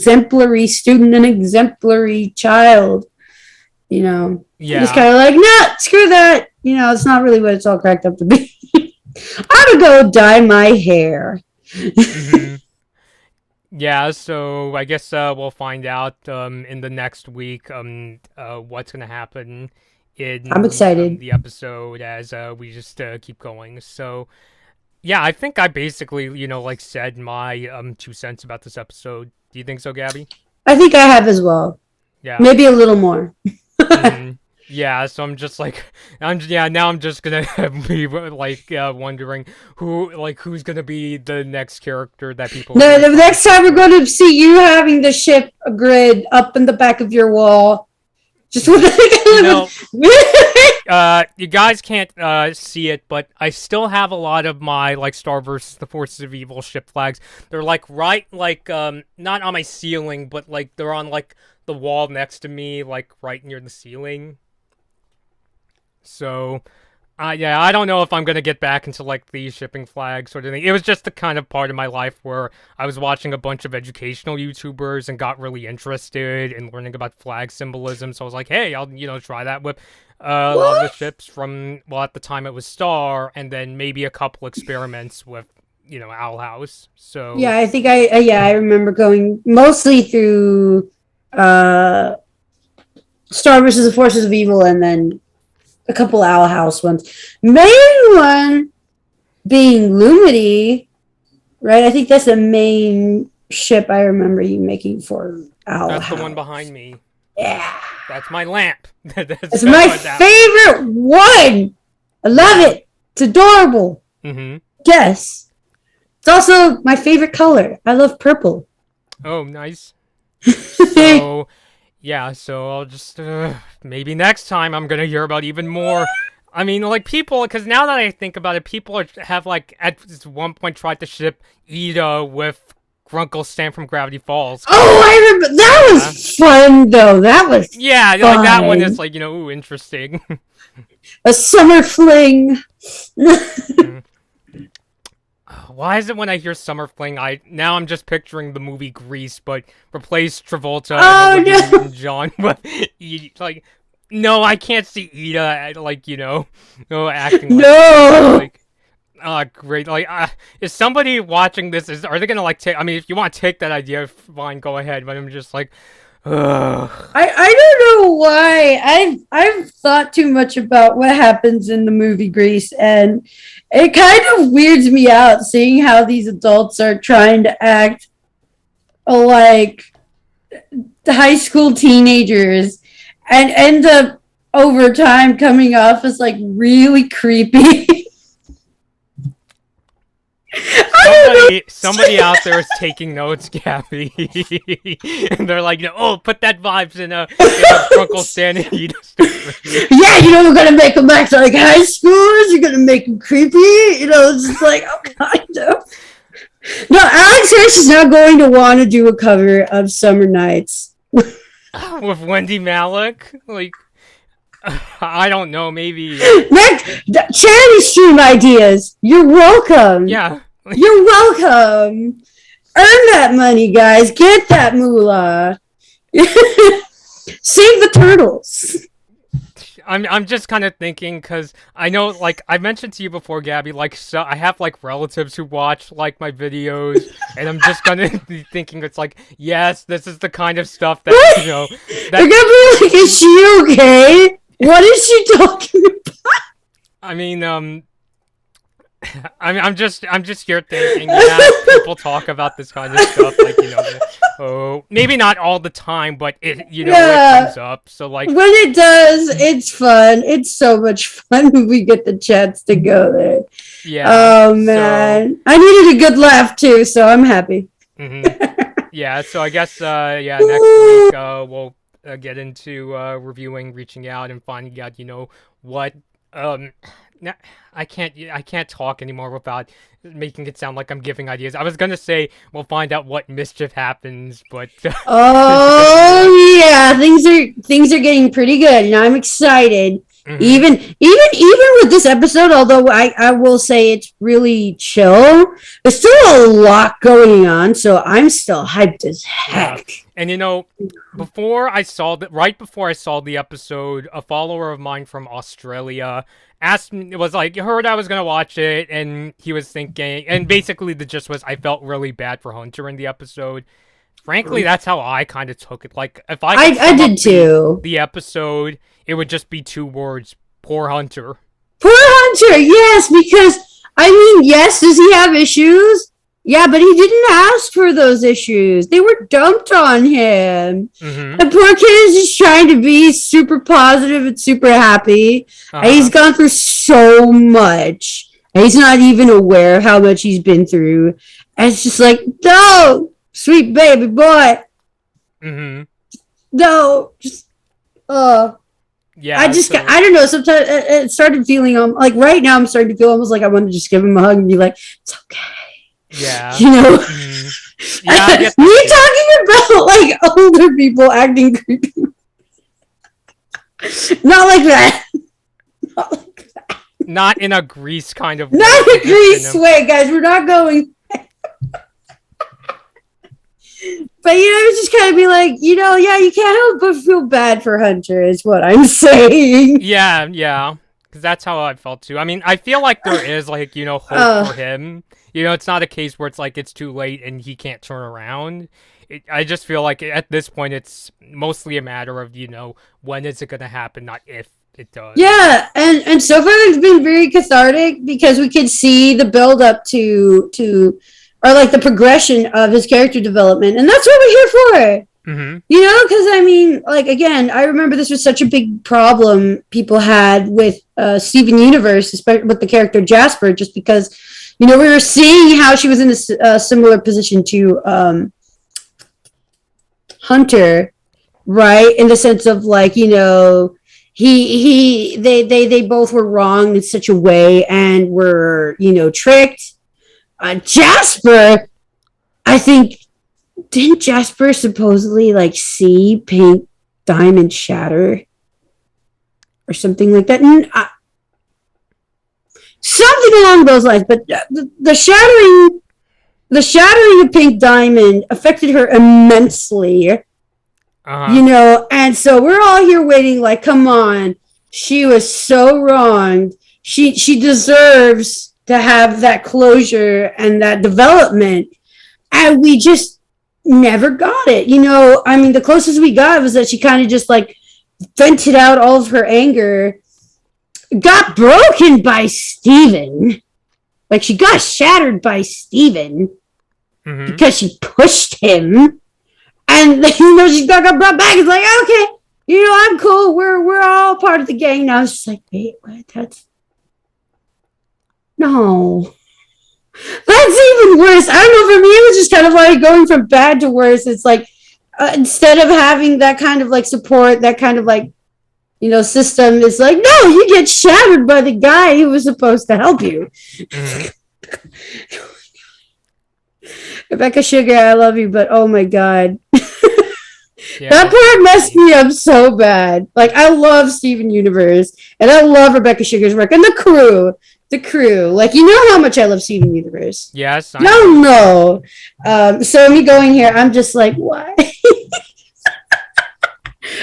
student, an exemplary child. He's yeah. kind of like, nah, screw that. It's not really what it's all cracked up to be. I'm gonna go dye my hair. Hmm. Yeah, so I guess we'll find out in the next week what's gonna happen I'm in excited. the episode as we just keep going. So yeah, I think I basically like said my 2 cents about this episode. Do you think so, Gabby? I think I have as well. Yeah. Maybe a little more. Mm-hmm. Yeah, so I'm just like, now I'm just gonna be like wondering who's gonna be the next character that people are gonna The try to next time ship we're with. going to see you having the ship grid up in the back of your wall. Just with You know, the you guys can't see it, but I still have a lot of my like Star versus the Forces of Evil ship flags. They're like right like not on my ceiling, but like they're on like the wall next to me, like right near the ceiling. So, yeah, I don't know if I'm gonna get back into like the shipping flag sort of thing. It was just the kind of part of my life where I was watching a bunch of educational YouTubers and got really interested in learning about flag symbolism. So I was like, hey, I'll try that with a lot of the what? ships from at the time it was Star, and then maybe a couple experiments with Owl House. So Yeah, I think I remember going mostly through uh Star versus the Forces of Evil and then a couple Owl House ones. Main one being Lumity, right? I think that's the main ship I remember you making for Owl that's the one House. behind me. Yeah. That's my lamp. It's That's my that. favorite one. I love Yeah. it. It's adorable. Mm-hmm. Yes. It's also my favorite color. I love purple. Oh, nice. So, yeah, so I'll just, maybe next time I'm gonna hear about even more. I mean, like, people, because now that I think about it, have, like, at one point tried to ship Ida with Grunkle Stan from Gravity Falls. Oh, I remember. That Yeah. was fun, though. That was Yeah, like, that one is, fun. like, ooh, interesting. A summer fling. Mm. Why is it when I hear Summer Fling, I'm just picturing the movie Grease, but replace Travolta and Oh, Olivia no. Newton-John with, like, no, I can't see Ida, like, acting like Ida, No. like, great, like, is somebody watching this, are they gonna, like, take, I mean, if you want to take that idea, fine, go ahead, but I'm just like, ugh. I don't know why. I've thought too much about what happens in the movie Grease, and it kind of weirds me out seeing how these adults are trying to act like high school teenagers and end up over time coming off as like really creepy. I Somebody out there is taking notes, Gabby, and they're like, oh, put that vibes in a Grunkle Stan and Ida story. Yeah, we're gonna make them act like high schoolers. You're gonna make them creepy. It's just like, oh, kind of. No, Alex Hirsch is not going to want to do a cover of Summer Nights. With Wendy Malick, like, I don't know, maybe. Next, charity stream ideas. You're welcome. Yeah. You're welcome. Earn that money, guys. Get that moolah. Save the turtles. I'm just kind of thinking because I know, like I mentioned to you before, Gabby, like so I have like relatives who watch like my videos, and I'm just gonna be thinking it's like, yes, this is the kind of stuff that They're gonna be like, is she okay? What is she talking about? I mean, I'm just here thinking, yeah, people talk about this kind of stuff, like oh, maybe not all the time, but it it comes up. So like when it does, it's fun. It's so much fun when we get the chance to go there. Yeah. Oh man, I needed a good laugh too, so I'm happy. Yeah. So I guess yeah, next week we'll get into reviewing, reaching out, and finding out what I can't talk anymore without making it sound like I'm giving ideas. I was gonna say we'll find out what mischief happens, but oh yeah, things are getting pretty good, and I'm excited. Even with this episode, although I will say it's really chill, there's still a lot going on, so I'm still hyped as heck. Yeah. And right before I saw the episode, a follower of mine from Australia asked me, was like, heard I was gonna watch it, and he was thinking, and basically the gist was I felt really bad for Hunter in the episode. Frankly, that's how I kind of took it. Like, if I did too. The episode, it would just be two words: poor Hunter. Poor Hunter, yes, because I mean, yes, does he have issues? Yeah, but he didn't ask for those issues. They were dumped on him. Mm-hmm. The poor kid is just trying to be super positive and super happy. And he's Uh-huh. gone through so much. And he's not even aware of how much he's been through. And it's just like, no, sweet baby boy, Mm-hmm. no, just, Yeah, so I don't know. Sometimes it started feeling like right now I'm starting to feel almost like I want to just give him a hug and be like, it's okay. yeah. You know, Mm-hmm. Yeah, I get me that. talking about like older people acting creepy. Not like that. Not like that. Not in a Grease kind of way. Not a but just in Grease way, guys. We're not going. But you know, it's just kind of be like, you know, yeah, you can't help but feel bad for Hunter, is what I'm saying. Yeah, yeah. Because that's how I felt too. I mean, I feel like there is, like, hope for him. It's not a case where it's like it's too late and he can't turn around. I just feel like at this point it's mostly a matter of, when is it going to happen, not if it does. Yeah, and so far it's been very cathartic because we can see the build up to or like the progression of his character development, and that's what we're here for. Mm-hmm. Because I mean, like again, I remember this was such a big problem people had with Steven Universe, especially with the character Jasper, just because we were seeing how she was in a similar position to Hunter, right? In the sense of like they both were wrong in such a way and were tricked. Jasper, I think, didn't Jasper supposedly like see Pink Diamond shatter or something like that? Something along those lines. But the shattering of Pink Diamond affected her immensely. And so we're all here waiting. Like, come on, she was so wronged. She deserves to have that closure and that development, and we just never got it. I mean, the closest we got was that she kind of just like vented out all of her anger, got broken by Steven. Like she got shattered by Steven because she pushed him, and she got brought back. It's like, okay, I'm cool. We're all part of the gang now. It's just like, wait, what? No. That's even worse. I don't know. For me, it was just kind of like going from bad to worse. It's like instead of having that kind of like support, that kind of like system, it's like, no, you get shattered by the guy who was supposed to help you. Mm-hmm. Rebecca Sugar, I love you, but oh my god. Yeah. That part messed me up so bad. Like, I love Steven Universe, and I love Rebecca Sugar's work, and the crew. Like, how much I love Steven Universe. Yes. No. So me going here, I'm just like, why?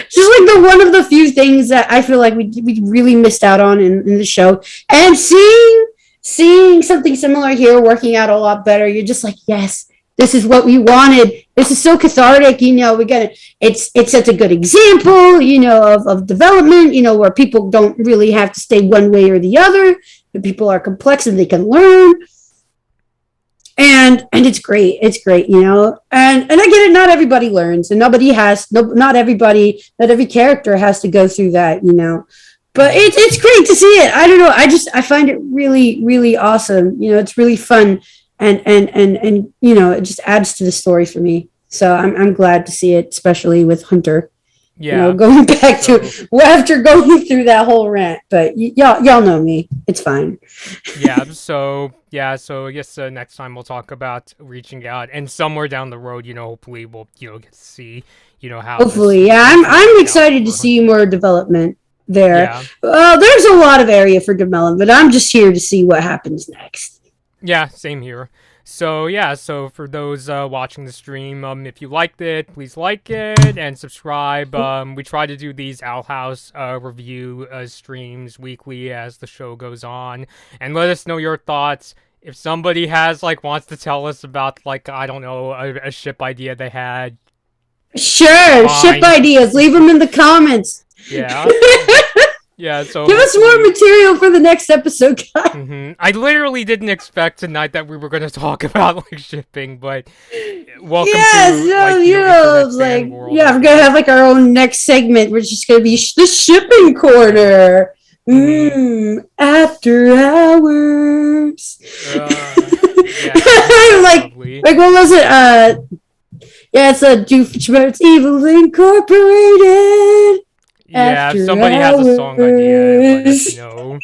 Just like one of the few things that I feel like we really missed out on in the show, and seeing something similar here working out a lot better. You're just like, yes, this is what we wanted. This is so cathartic. We got it. It sets a good example, of development. Where people don't really have to stay one way or the other. The people are complex and they can learn. And it's great. It's great, and I get it. Not everybody learns, and not every character has to go through that, But it's great to see it. I don't know. I find it really, really awesome. It's really fun, and it just adds to the story for me. So I'm glad to see it, especially with Hunter. Yeah. Going back to after going through that whole rant, but y'all know me. It's fine. Yeah. So I guess next time we'll talk about reaching out, and somewhere down the road, hopefully we'll get to see how. Hopefully, yeah. I'm excited to see more development there. Yeah. There's a lot of area for development, but I'm just here to see what happens next. Yeah, same here. So for those watching the stream, if you liked it, please like it and subscribe. We try to do these Owl House review streams weekly as the show goes on, and let us know your thoughts. If somebody wants to tell us about I don't know, a ship idea they had. Sure, fine. Ship ideas. Leave them in the comments. Yeah. Yeah, so Give us more hopefully. material for the next episode, guys. I literally didn't expect tonight that we were going to talk about like shipping, but welcome Yeah, to so like it's internet fan like, world, yeah, I we're gonna have guess. like our own next segment. We're just gonna be the shipping Yeah. corner. hmm After hours. Yeah, yeah, like, lovely. like what was it? Yeah, it's a Doofenshmirtz Evil Incorporated. Yeah, if After somebody has a song idea, let us hours. know.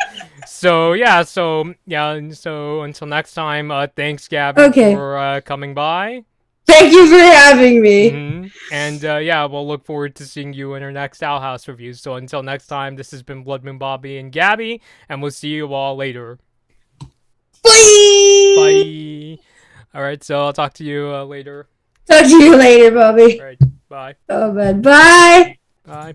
So until next time, thanks Gabby Okay. for coming by. Thank you for having me. And yeah, we'll look forward to seeing you in our next Owl House review. So until next time, this has been Blood Moon Bobby and Gabby, and we'll see you all later. Bye. Bye. All right, so I'll talk to you later. Talk to you later, Bobby. All right, bye. Oh man. Bye. Bye.